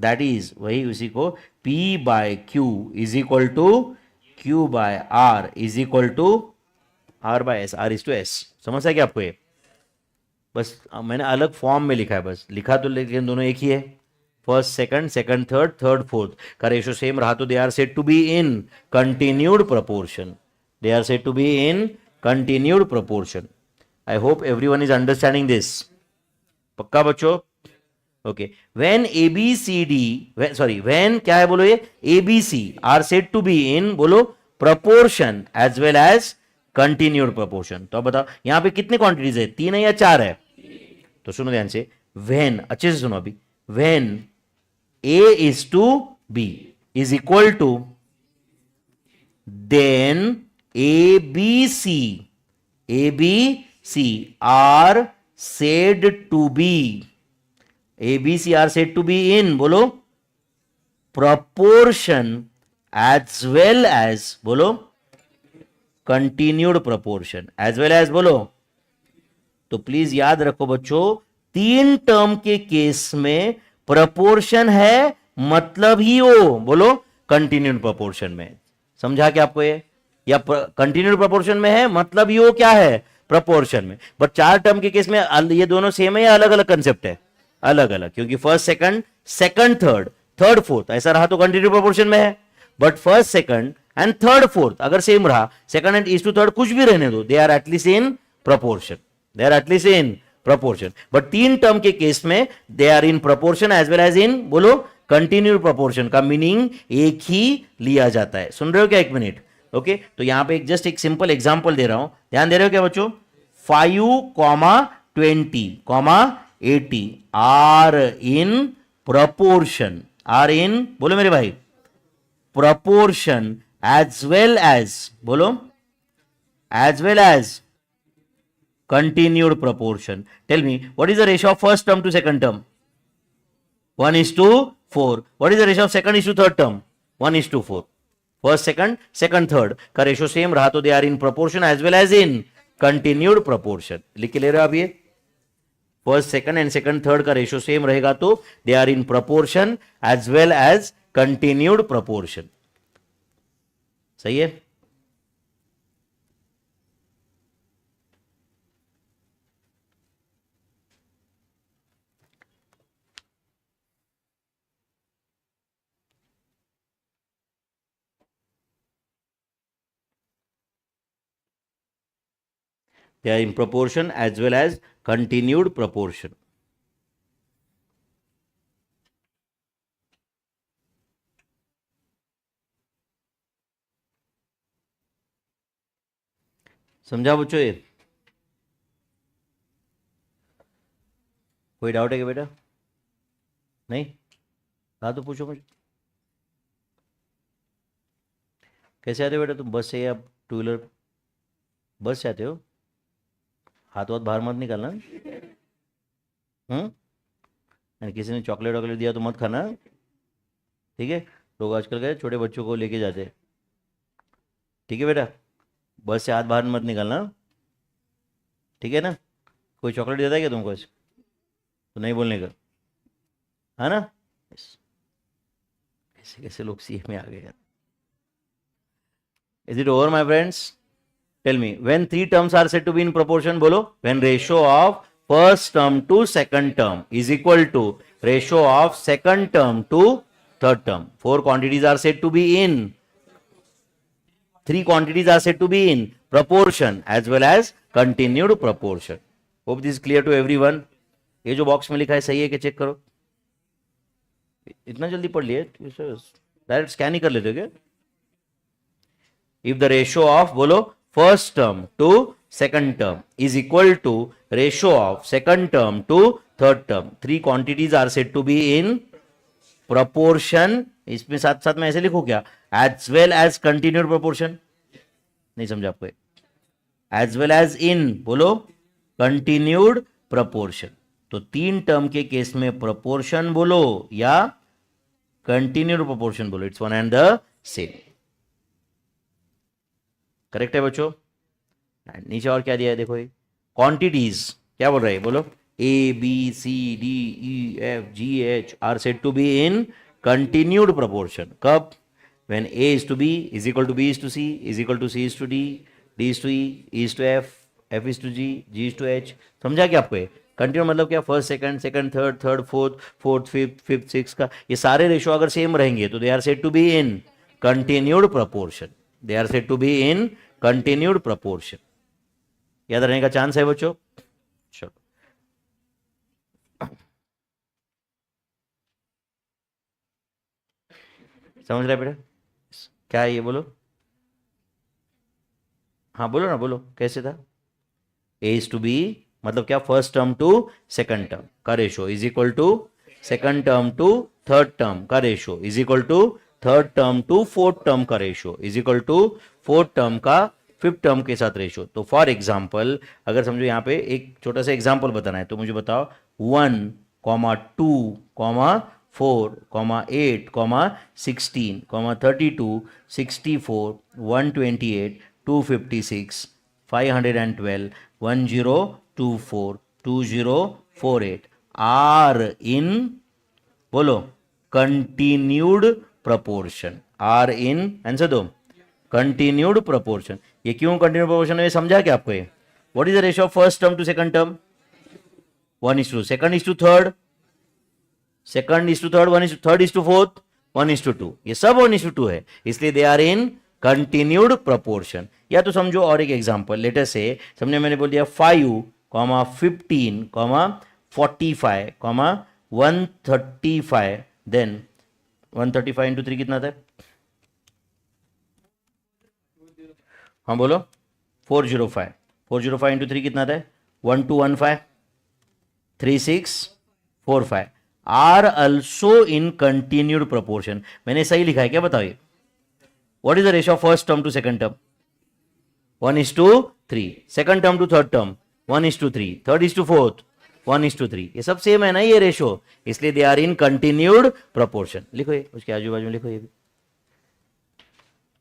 That is, वही उसी को P by Q is equal to Q by R is equal to R by S. R is to S. समझ है क्या आपको ये? बस मैंने अलग फॉर्म में लिखा है, बस लिखा तो लेकिन दोनों एक ही है। First second, second third, third fourth का रेशियो सेम रहा तो they are said to be in continued proportion. They are said to be in continued proportion. I hope everyone is understanding this. पक्का बच्चों? Okay. When A B C d, sorry when क्या है बोलो, ये a B c are said to be in, बोलो, proportion as well as continued proportion. तो अब बताओ यहां पे कितने क्वांटिटीज है, 3 है या 4 है? तो सुनो ध्यान से, व्हेन, अच्छे से सुनो अभी, when A is to B is equal to, then ABC are said to be, ABC are said to be in, बोलो, proportion as well as, बोलो, continued proportion as well as, बोलो. तो प्लीज याद रखो बच्चों, 3 टर्म के case में proportion है मतलब ही वो, बोलो, कंटिन्यूड प्रपोर्शन में. समझा क्या आपको ये? या कंटिन्यूड प्रपोर्शन में है मतलब ही वो क्या है, प्रपोर्शन में. बट 4 टर्म के केस में ये दोनों सेम है या अलग अलग कंसेप्ट है? अलग अलग, क्योंकि first second, second third, third fourth ऐसा रहा तो कंटिन्यूड प्रपोर्शन में है. But first second and third fourth अगर सेम रहा, second and is to third कुछ भी रहने दो, they are at least in proportion. They are at least in proportion. But 3 term के केस में they are in proportion as well as in, बोलो, continued proportion का मीनिंग एक ही लिया जाता है. सुन रहे हो क्या? एक मिनट. ओके. तो यहां पे जस्ट एक सिंपल एग्जांपल दे रहा हूं, ध्यान दे रहे हो क्या बच्चों? 5, 20, 80 are in proportion, are in, बोलो मेरे भाई, proportion एज वेल एज, बोलो, as well as continued proportion. Tell me, what is the ratio of first term to second term? 1:4. What is the ratio of second is to third term? 1:4. First, second, second, third का ratio same रहा तो they are in proportion as well as in continued proportion. लिख के ले रहे हो आप ये? First second and second third का रेशियो सेम रहेगा तो they are in proportion as well as continued proportion. सही है? They are in proportion as well as continued proportion. समझा बच्चों ये? कोई डाउट है क्या बेटा? नहीं? हाँ तो पूछो मुझे. कैसे आते हो बेटा तुम? बस से या टू व्हीलर? बस से आते हो? हाथ वाथ बाहर मत निकालना. किसी ने चॉकलेट वॉकलेट दिया तो मत खाना, ठीक है? लोग आजकल गए छोटे बच्चों को लेके जाते, ठीक है बेटा? बस से हाथ बाहर मत निकालना, ठीक है ना? कोई चॉकलेट देता है क्या तुमको? तो नहीं बोलने का, है ना? कैसे कैसे लोग सीए में आ गए यार. Is it over my friends? Tell me, when 3 terms are said to be in proportion, bolo, when ratio of first term to second term is equal to ratio of second term to third term. 4 quantities are said to be in, 3 quantities are said to be in proportion as well as continued proportion. Hope this is clear to everyone. ये जो box में लिखा है सही है कि check करो. इतना जल्दी पढ़ लिए? डायरेक्ट स्कैन ही कर लेते हो क्या? इफ द रेशियो ऑफ, बोलो, first term to second term is equal to ratio of second term to third term, three quantities are said to be in proportion, इसमें साथ साथ में ऐसे लिखू क्या, as well as continued proportion, नहीं समझा आपको, एज वेल एज इन, बोलो, कंटिन्यूड प्रोपोर्शन। तो तीन टर्म के केस में प्रोपोर्शन बोलो या कंटिन्यूड प्रोपोर्शन बोलो, it's one and the same. Correct है बच्चों। नीचे और क्या दिया है देखो, ये क्वांटिटीज क्या बोल रहे हैं, बोलो, a B C d e f g h are said to be in continued proportion, कब, when a is to b is equal to b is to c is equal to c is to d d is to e is to f f is to g g is to h. समझा क्या आपको, continue मतलब क्या, first second second third third fourth fourth fifth fifth six का ये सारे ratio अगर same रहेंगे तो they are said to be in continued proportion, they are said to be in continued proportion. याद रहने का चांस है बच्चों। चलो समझ रहे बेटा, क्या है ये, बोलो, हाँ बोलो ना, बोलो कैसे था, ए इज टू बी मतलब क्या, first term to second term का ratio is equal to second term to third term का ratio is equal to third term to fourth term का ratio is equal to fourth term का fifth term के साथ ratio. तो for example अगर समझो यहाँ पे एक छोटा सा एग्जाम्पल बताना है तो मुझे बताओ 1, 2, 4, 8, 16, 32, 64, 128, 256, 512, 1024, 2048 आर इन, बोलो, continued proportion, are in, answer दो, कंटिन्यूड प्रोपोर्शन। ये क्यों कंटिन्यूड प्रोपोर्शन है समझा क्या आपको, what is the ratio of first term to second term, 1:2, second is to third, second is to third, one is third is to fourth, 1:2, ये सब 1:2 है, इसलिए they are in continued proportion. या तो समझो और एक एग्जांपल, लेटर से समझे मैंने बोल दिया 5, 15, 45, 135, देन 135 इंटू 3 कितना था, हाँ बोलो, 405, 405 इंटू 3 कितना था, 1215, 3645 are also in continued proportion. मैंने सही लिखा है क्या बताओ, ये what is the ratio of first term to second term, 1:3, second term to third term 1:3, third is to fourth 1:3, ये सब सेम है ना ये रेशो, इसलिए they are in continued proportion. लिखो ये उसके आजू बाजू में लिखो, ये भी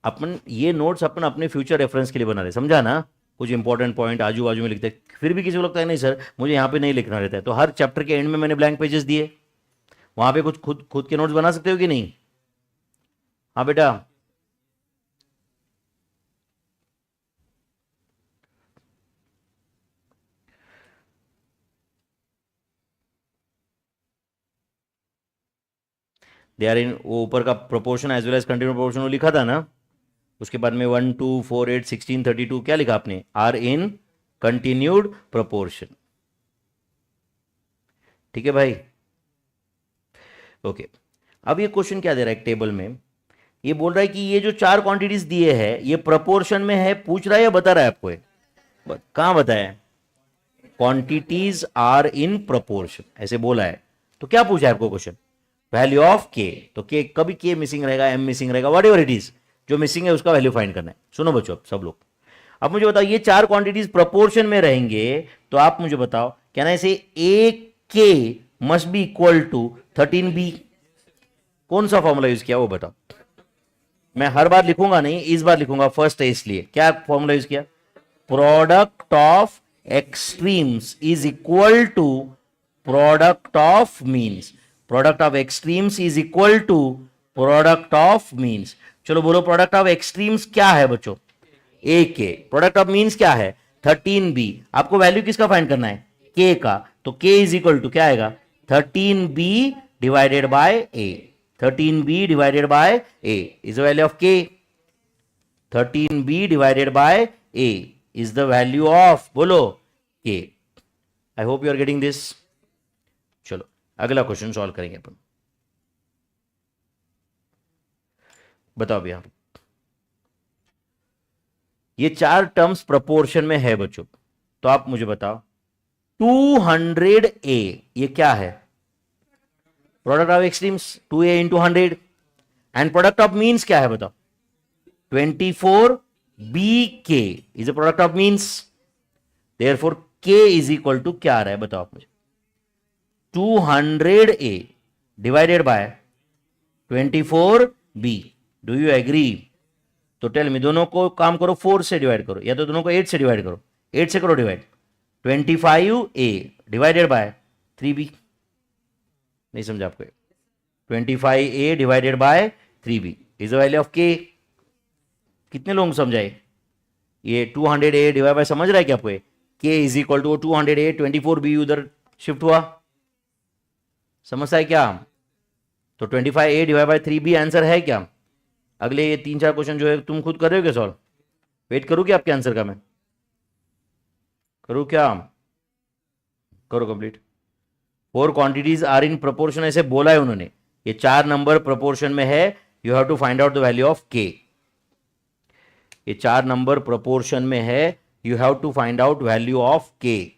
अपन ये नोट्स अपन अपने फ्यूचर रेफरेंस के लिए बना रहे, समझा ना, कुछ इंपॉर्टेंट पॉइंट आजू बाजू में लिखते हैं, फिर भी किसी को लगता है नहीं सर मुझे यहाँ पे नहीं लिखना रहता है, तो हर चैप्टर के एंड में मैंने ब्लैंक पेजेस दिए, वहां पे कुछ खुद खुद के नोट्स बना सकते हो कि नहीं, हाँ बेटा, दे आर इन, वो ऊपर का proportion as well as continue proportion वो लिखा था ना, उसके बाद में 1, 2, 4, 8, 16, 32 क्या लिखा आपने, आर इन कंटिन्यूड प्रोपोर्शन। ठीक है भाई, ओके। अब ये क्वेश्चन क्या दे रहा है टेबल में, ये बोल रहा है कि ये जो चार क्वांटिटीज दिए हैं ये प्रोपोर्शन में है, पूछ रहा है या बता रहा है आपको, कहां बताया, क्वांटिटीज आर इन प्रोपोर्शन ऐसे बोला है, तो क्या पूछा है आपको क्वेश्चन, वैल्यू ऑफ के, तो के कभी के मिसिंग रहेगा, एम मिसिंग रहेगा, वट एवर इट इज, जो मिसिंग है उसका वैल्यू फाइंड करना है। सुनो बच्चों सब लोग, अब मुझे बताओ ये चार क्वांटिटीज प्रोपोर्शन में रहेंगे तो आप मुझे बताओ कहना है ए के must be equal to 13b, कौन सा फॉर्मूला यूज किया वो बताओ, मैं हर बार लिखूंगा नहीं, इस बार लिखूंगा, फर्स्ट है इसलिए, क्या फॉर्मूला यूज किया, product of extremes is equal to product of means, product of extremes is equal to product of means. चलो बोलो प्रोडक्ट ऑफ एक्सट्रीम्स क्या है बच्चों, ए के, प्रोडक्ट ऑफ मीन्स क्या है 13b, आपको वैल्यू किसका फाइंड करना है, के का, तो के इज इक्वल टू क्या आएगा 13b divided by a, 13b divided by a is the value of k, 13b divided by a is the value of, बोलो, k. I hope you are getting this. चलो अगला question solve करेंगे अपन, बताओ भैया, ये चार टर्म्स प्रपोर्शन में है बच्चों, तो आप मुझे बताओ 200A ये क्या है? Product of extremes 2A into 100 and product of means क्या है बताओ? 24BK is a product of means, therefore K is equal to क्या आ रहा है बताओ आप मुझे? 200A divided by 24B। Do you agree? तो टेल मी, दोनों को काम करो 4 से डिवाइड करो, या तो दोनों को 8 से डिवाइड करो। 8 से करो divide. 25A divided by 3B। नहीं समझा आपको? 25A divided by 3B is the value of K। कितने लोग समझाए? ये 200A डिवाइड बाय समझ रहा है क्या आपको? K is equal to 200A, 24B उधर शिफ्ट हुआ, समझता है क्या? तो 25A divide by 3B answer है क्या? अगले ये 3-4 क्वेश्चन जो है तुम खुद कर रहे हो क्या सॉल्व? वेट करूँ क्या आपके आंसर का? मैं करूँ क्या? करो complete. 4 quantities are in proportion ऐसे बोला है उन्होंने, ये 4 नंबर प्रोपोर्शन में है, you have to find out the value of K। ये 4 नंबर प्रोपोर्शन में है, you have to find out value of K।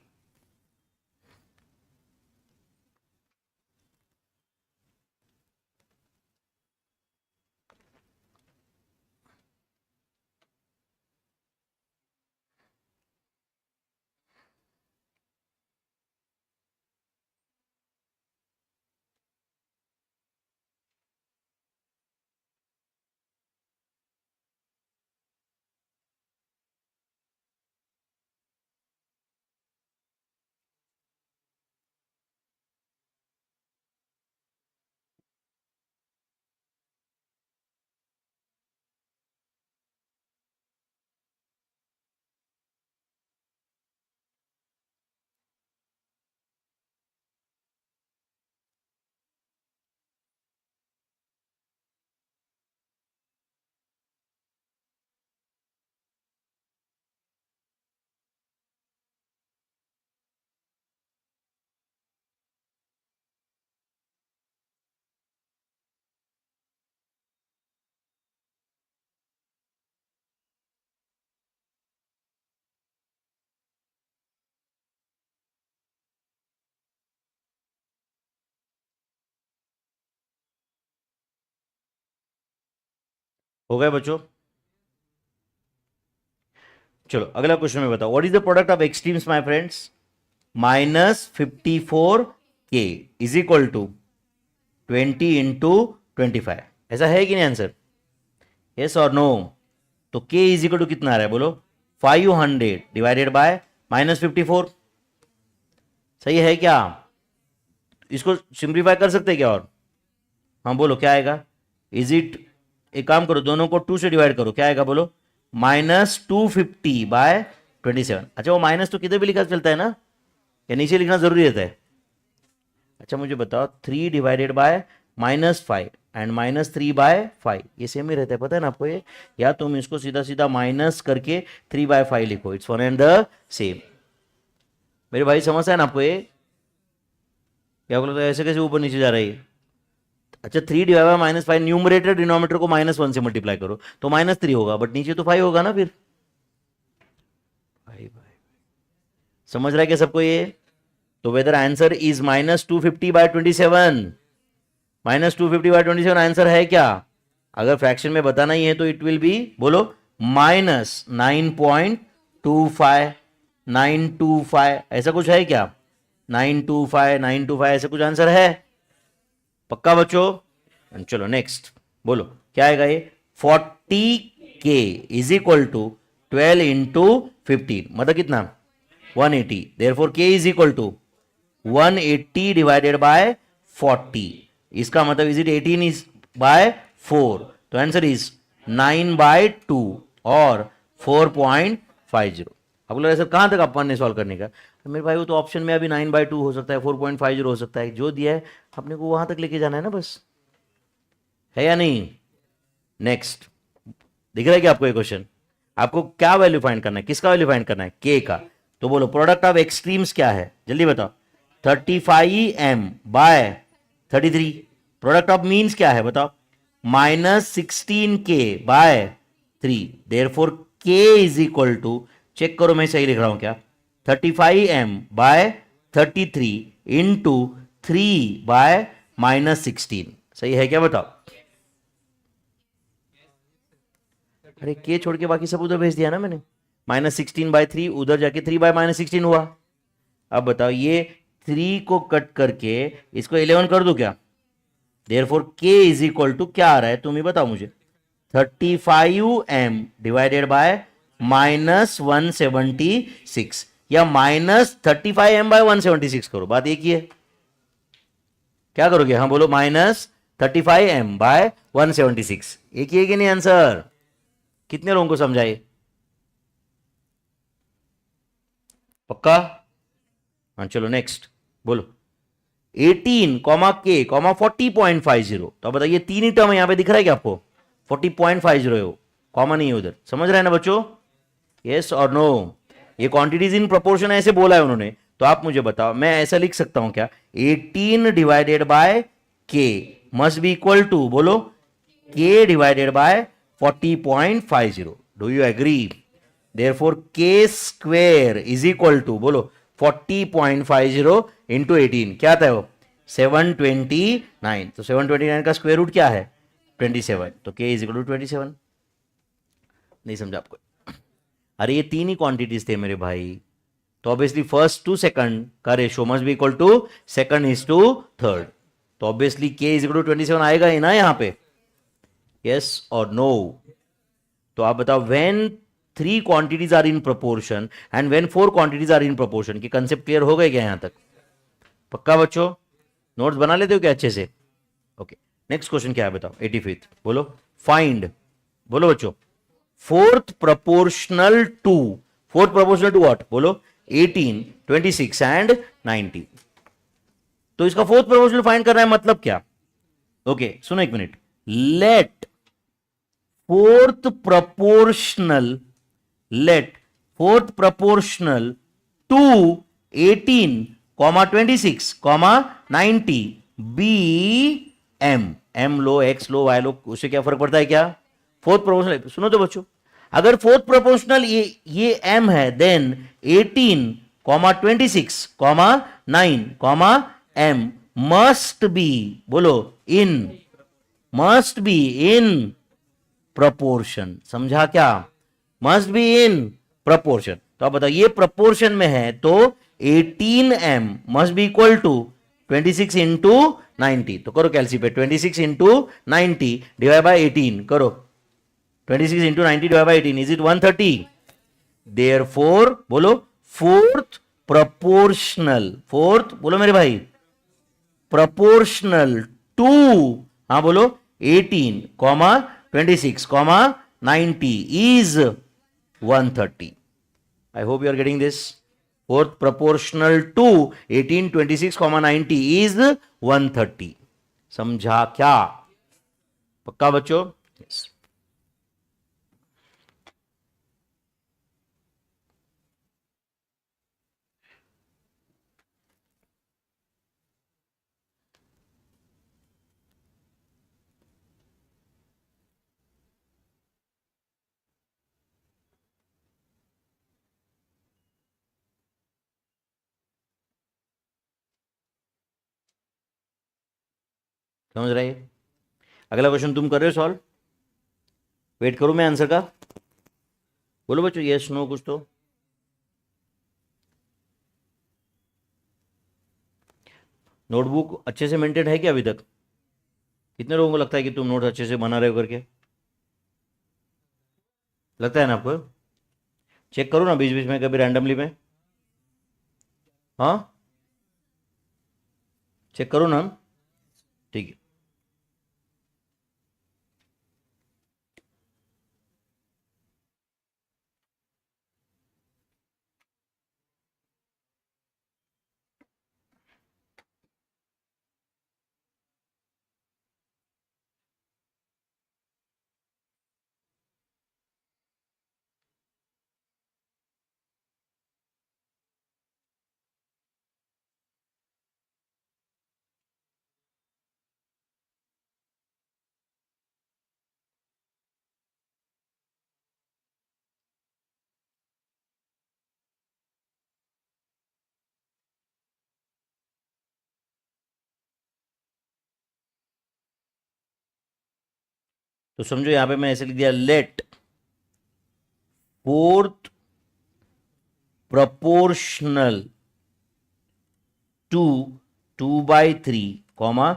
हो गए बच्चों? चलो अगला क्वेश्चन में बताओ, what is the product of extremes my friends? -54K is equal to 20 into 25। ऐसा है कि नहीं आंसर? यस और नो? तो K इज इक्वल टू कितना आ रहा है बोलो? 500 डिवाइडेड बाय -54। सही है क्या? इसको सिंप्लीफाई कर सकते हैं क्या? और हाँ बोलो क्या आएगा? इज इट, एक काम करो, दोनों को 2 से डिवाइड करो, क्या आएगा बोलो? -250/27। अच्छा वो माइनस तो किधर भी लिखा चलता है ना, या नीचे लिखना जरूरी रहता है? अच्छा मुझे बताओ, 3 डिवाइडेड बाय -5 एंड -3/5 ये सेम ही रहता है, पता है ना आपको ये? या तुम इसको सीधा सीधा माइनस करके 3/5 लिखो, it's one and the same. मेरे भाई समझता है ना आपको ये? क्या बोलते हैं, ऐसे कैसे ऊपर नीचे जा रही है? अच्छा 3 डिवाइड बाय -5, न्यूमरेटर डिनोमिनेटर को -1 से मल्टीप्लाई करो तो -3 होगा, बट नीचे तो 5 होगा ना फिर। भाई भाई समझ रहा है क्या सबको ये? तो वेदर आंसर इज -250/27। -250/27 आंसर है क्या? अगर फ्रैक्शन में बताना ही है तो इट विल बी, बोलो, -9.25 925 ऐसा कुछ है क्या? 925 ऐसा कुछ आंसर है? पक्का बच्चों? चलो नेक्स्ट बोलो क्या आएगा ये? 40K is equal to 12 into 15, मतलब कितना? 180। Therefore K is equal to 180 divided by 40। इसका मतलब इज इट 18 इज बाय 4? तो आंसर इज 9/2 और 4.50। अब लोग ऐसा कहां तक अपन ने सॉल्व करने का? तो मेरे भाई वो तो ऑप्शन में अभी 9/2 हो सकता है, 4.50 हो सकता है, जो दिया है अपने को वहां तक लेके जाना है ना बस, है या नहीं? नेक्स्ट, दिख रहा है क्या आपको ये क्वेश्चन? आपको क्या वैल्यू फाइंड करना है? किसका वैल्यू फाइंड करना है? K का। तो बोलो प्रोडक्ट ऑफ एक्सट्रीम्स क्या है, जल्दी बताओ। 35M/33। प्रोडक्ट ऑफ मीन्स क्या है बताओ? -16K/3। देयरफॉर के इज इक्वल टू, चेक करो मैं सही लिख रहा हूं क्या, 35m/33 इंटू 3/-16, सही है क्या बताओ? अरे के छोड़ के बाकी सब उधर भेज दिया ना मैंने, -16/3 उधर जाके 3/-16 हुआ। अब बताओ ये 3 को कट करके इसको 11 कर दो क्या? देयरफॉर के इज इक्वल टू क्या आ रहा है तुम ही बताओ मुझे, 35m डिवाइडेड बाय -176, या -35m/176 करो, बात एक ही है। क्या करोगे? हाँ बोलो, -35m/176, एक ही है कि नहीं आंसर? कितने लोगों को समझाए? पक्का? हाँ चलो नेक्स्ट बोलो। 18, K, 40.50, तो बताइए तीन ही टर्म यहां पे दिख रहा है क्या आपको? 40.50 है वो, कॉमन नहीं है उधर, समझ रहे हैं ना बच्चों? यस और नो? ये क्वांटिटीज इन प्रोपोर्शन ऐसे बोला है उन्होंने, तो आप मुझे बताओ मैं ऐसा लिख सकता हूं क्या, 18 divided by k must be equal to, बोलो, k divided by 40.50, do you agree? Therefore k square is equal to, बोलो, 40.50 इंटू 18, क्या आता है वो? 729, तो 729 का स्क्वायर रूट क्या है? 27, तो के इज इक्वल टू 27। नहीं समझा आपको? अरे ये तीन ही क्वांटिटीज थे मेरे भाई, तो ऑब्वियसली फर्स्ट टू सेकंड का ratio must be equal to second is to third, तो obviously k is equal to 27 आएगा ही ना यहाँ पे, यस और नो? तो आप बताओ, when three quantities are in proportion and when four quantities are in proportion, की कंसेप्ट क्लियर हो गए क्या यहां तक? पक्का बच्चों? नोट्स बना लेते हो क्या अच्छे से? ओके, नेक्स्ट क्वेश्चन क्या है बताओ, 85th, बोलो, फाइंड, बोलो बच्चों, fourth proportional to, fourth proportional to what, बोलो, 18, 26 एंड 90। तो इसका फोर्थ प्रोपोर्शनल फाइंड करना है, मतलब क्या? ओके सुनो एक minute, let fourth proportional, let fourth proportional to 18, 26, 90 be m, m low, x low, y लो, उससे क्या फर्क पड़ता है क्या? फोर्थ प्रोपोर्शनल, सुनो तो बच्चों, अगर फोर्थ प्रोपोर्शनल ये m है, देन 18, 26, 9, m मस्ट बी, बोलो, इन, मस्ट बी इन प्रपोर्शन, समझा क्या? मस्ट बी इन प्रपोर्शन, तो आप बताओ ये प्रपोर्शन में है तो 18m must be equal to 26 into 90, तो करो कैलसी पे, 26 इंटू 90 डिवाइड बाई 18 करो, 26 into 90 divide by 18, is it 130? Therefore, बोलो, फोर्थ प्रपोर्शनल, फोर्थ बोलो मेरे भाई, प्रपोर्शनल टू, हाँ बोलो, 18, 26, 90 is 130। I hope you are getting this. Fourth proportional to 18, 26, 90 is 130। समझा क्या? पक्का बच्चों? yes. समझ रहे? अगला क्वेश्चन तुम कर रहे हो सॉल्व, वेट करो मैं आंसर का, बोलो बच्चों यस नो कुछ तो। नोटबुक अच्छे से मेंटेन है क्या अभी तक? कितने लोगों को लगता है कि तुम नोट अच्छे से बना रहे हो करके? लगता है ना आपको? चेक करो ना बीच बीच में कभी रैंडमली में, हाँ चेक करो ना, ठीक है। तो समझो यहां पे मैं ऐसे लिख दिया, late fourth proportional to 2 by 3, comma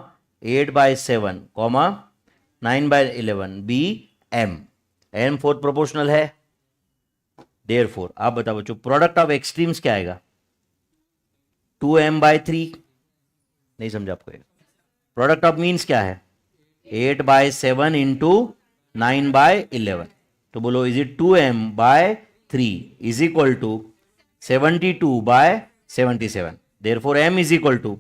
8 by 7, comma 9 by 11 be m. m fourth proportional है, therefore आप बताओ बच्चों प्रोडक्ट ऑफ एक्सट्रीम्स क्या आएगा? 2m by 3, नहीं समझा आपको? प्रोडक्ट ऑफ मीन्स क्या है? 8 by 7 इंटू 9 by 11. तो बोलो is it 2m by 3 is equal to 72 by 77. Therefore, m is equal to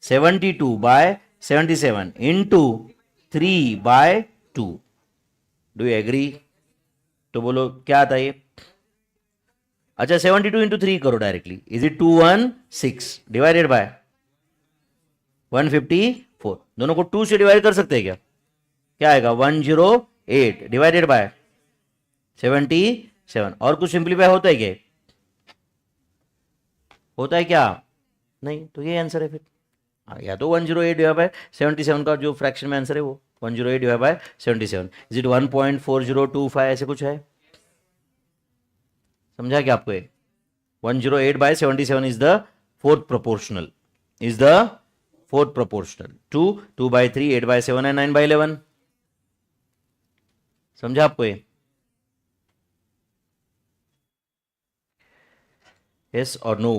72 by 77 into 3 by 2. Do you agree? तो बोलो क्या आता है ये? अच्छा 72 into 3 करो directly. Is it 216 divided by 154? दोनों को 2 से डिवाइड कर सकते हैं क्या? क्या आएगा? 108 डिवाइडेड बाय 77. और कुछ सिंप्लीफाई होता है क्या? होता है क्या? नहीं. तो ये आंसर है फिर. या तो 108 डिवाइड बाय 77 का जो फ्रैक्शन में आंसर है वो 108 डिवाइड बाय 77. इज इट 1.4025 ऐसे कुछ है? समझा क्या आपको? 108 by 77 is the fourth proportional. Is the fourth proportional to 2 by 3, 8 by 7 and 9 by 11. समझा आपको ये? यस और नो?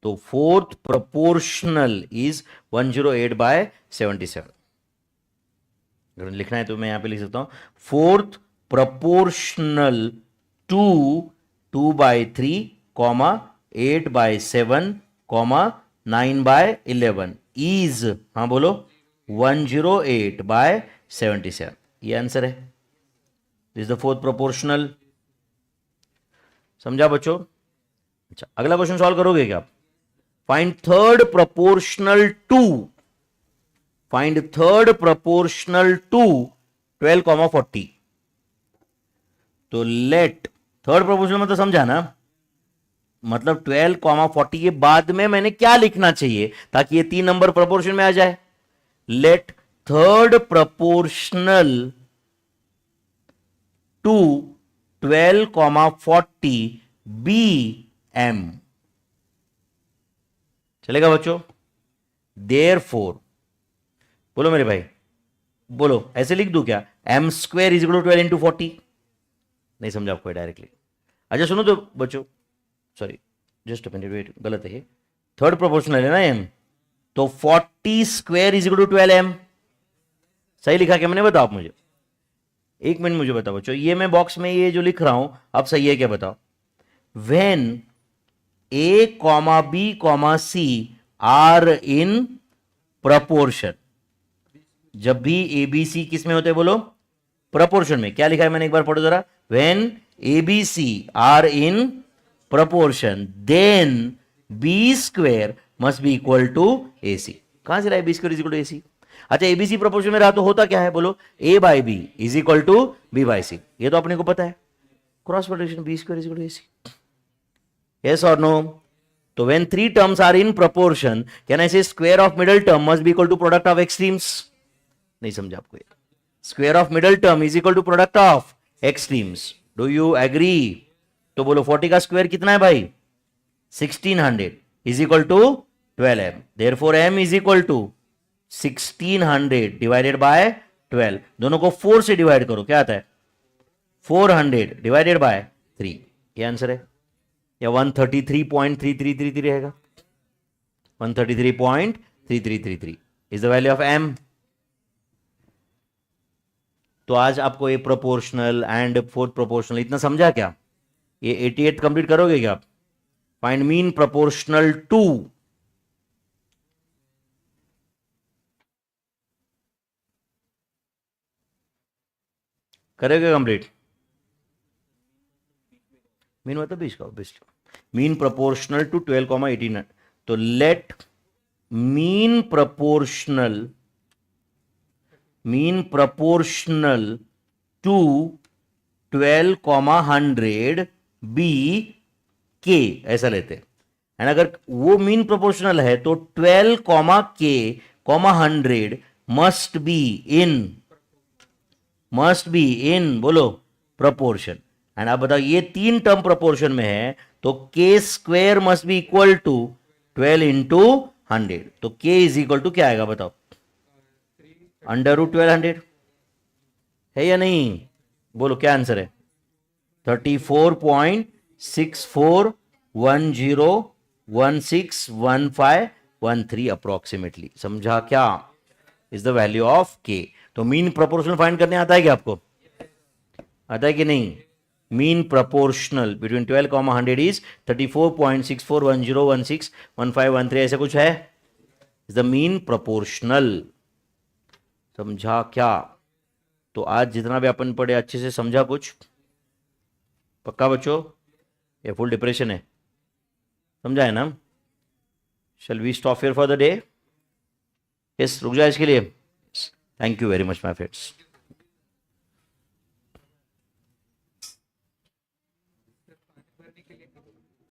तो फोर्थ प्रोपोर्शनल इज 108 बाय 77. अगर लिखना है तो मैं यहां पे लिख सकता हूं fourth proportional to 2 by 3, comma 8 by 7, comma 9 by 11 is, हाँ बोलो, 108 बाय 77. ये आंसर है. This is the fourth proportional. समझा बच्चों? अच्छा अगला क्वेश्चन सॉल्व करोगे क्या आप? Find third proportional to, find third proportional to 12,40. तो लेट थर्ड प्रोपोर्शनल मतलब समझा ना? मतलब 12,40 के बाद में मैंने क्या लिखना चाहिए ताकि ये 3 नंबर प्रोपोर्शन में आ जाए? Let third proportional to 12,40 be m. चलेगा बच्चों? Therefore, बोलो मेरे भाई, बोलो ऐसे लिख दूं क्या? m square is equal to 12 into 40. नहीं समझा आपको डायरेक्टली? अच्छा सुनो तो बच्चों, sorry just a minute wait, गलत है ये. थर्ड प्रोपोर्शनल है ना m, तो 40 square is equal to 12m. सही लिखा क्या मैंने? बताओ आप मुझे. एक मिनट मुझे बताओ बच्चों, ये मैं बॉक्स में ये जो लिख रहा हूं अब सही है क्या? बताओ. When A, B, C are in proportion, जब भी ए बी सी किस में होते हैं बोलो? प्रपोर्शन में. क्या लिखा है मैंने? एक बार पढ़ो जरा. When A, B, C are in proportion, then B square must be equal to AC. कहां से रहा है B square is equal to AC? अच्छा ABC प्रोपोर्शन में रहा तो होता क्या है बोलो? A by B is equal to B by C. ये तो अपने को पता है. Cross multiplication B square is equal to AC. Yes or no? So when three terms are in proportion, can I say square of middle term must be equal to product of extremes? नहीं समझा आपको ये? Square of middle term is equal to product of extremes. Do you agree? तो बोलो 40 का square कितना है भाई? 1600 is equal to 12m. Therefore m is equal to 1600 divided by 12. दोनों को 4 से डिवाइड करो, क्या आता है? 400 डिवाइडेड बाय 3. ये आंसर है. या 133.3333 रहेगा. 133.3333 is the value of m. तो आज आपको ये प्रोपोर्शनल एंड फोर्थ प्रोपोर्शनल इतना समझा क्या? ये 88 कंप्लीट करोगे क्या आप? फाइंड मीन प्रोपोर्शनल टू, करेगा कंप्लीट? मीन मतलब 20 का ऑब्वियसली. Mean proportional to 12,18. तो let mean proportional to 12,100 be k, ऐसा लेते हैं. एंड अगर वो मीन प्रोपोर्शनल है तो 12, K, 100 must be in must be in बोलो प्रपोर्शन। एंड आप बताओ ये 3 टर्म प्रपोर्शन में है तो k square must be equal to 12 into 100। तो के इज इक्वल टू क्या आएगा बताओ? अंडर रूट 1200 है या नहीं? बोलो क्या आंसर है? 34.6410161513 अप्रोक्सीमेटली। समझा क्या? इज द वैल्यू ऑफ के। तो मीन प्रोपोर्शनल फाइंड करने आता है क्या आपको? आता है कि नहीं? मीन प्रोपोर्शनल बिटवीन 12, 100 इज 34.6410161513 ऐसा कुछ है। Is the mean proportional. समझा क्या? तो आज जितना भी अपन पढ़े अच्छे से समझा कुछ? पक्का बच्चों? ये फुल डिप्रेशन है, समझा है ना? Shall we stop here for the day? Yes, रुक जाए इसके लिए। Thank you very much my friends.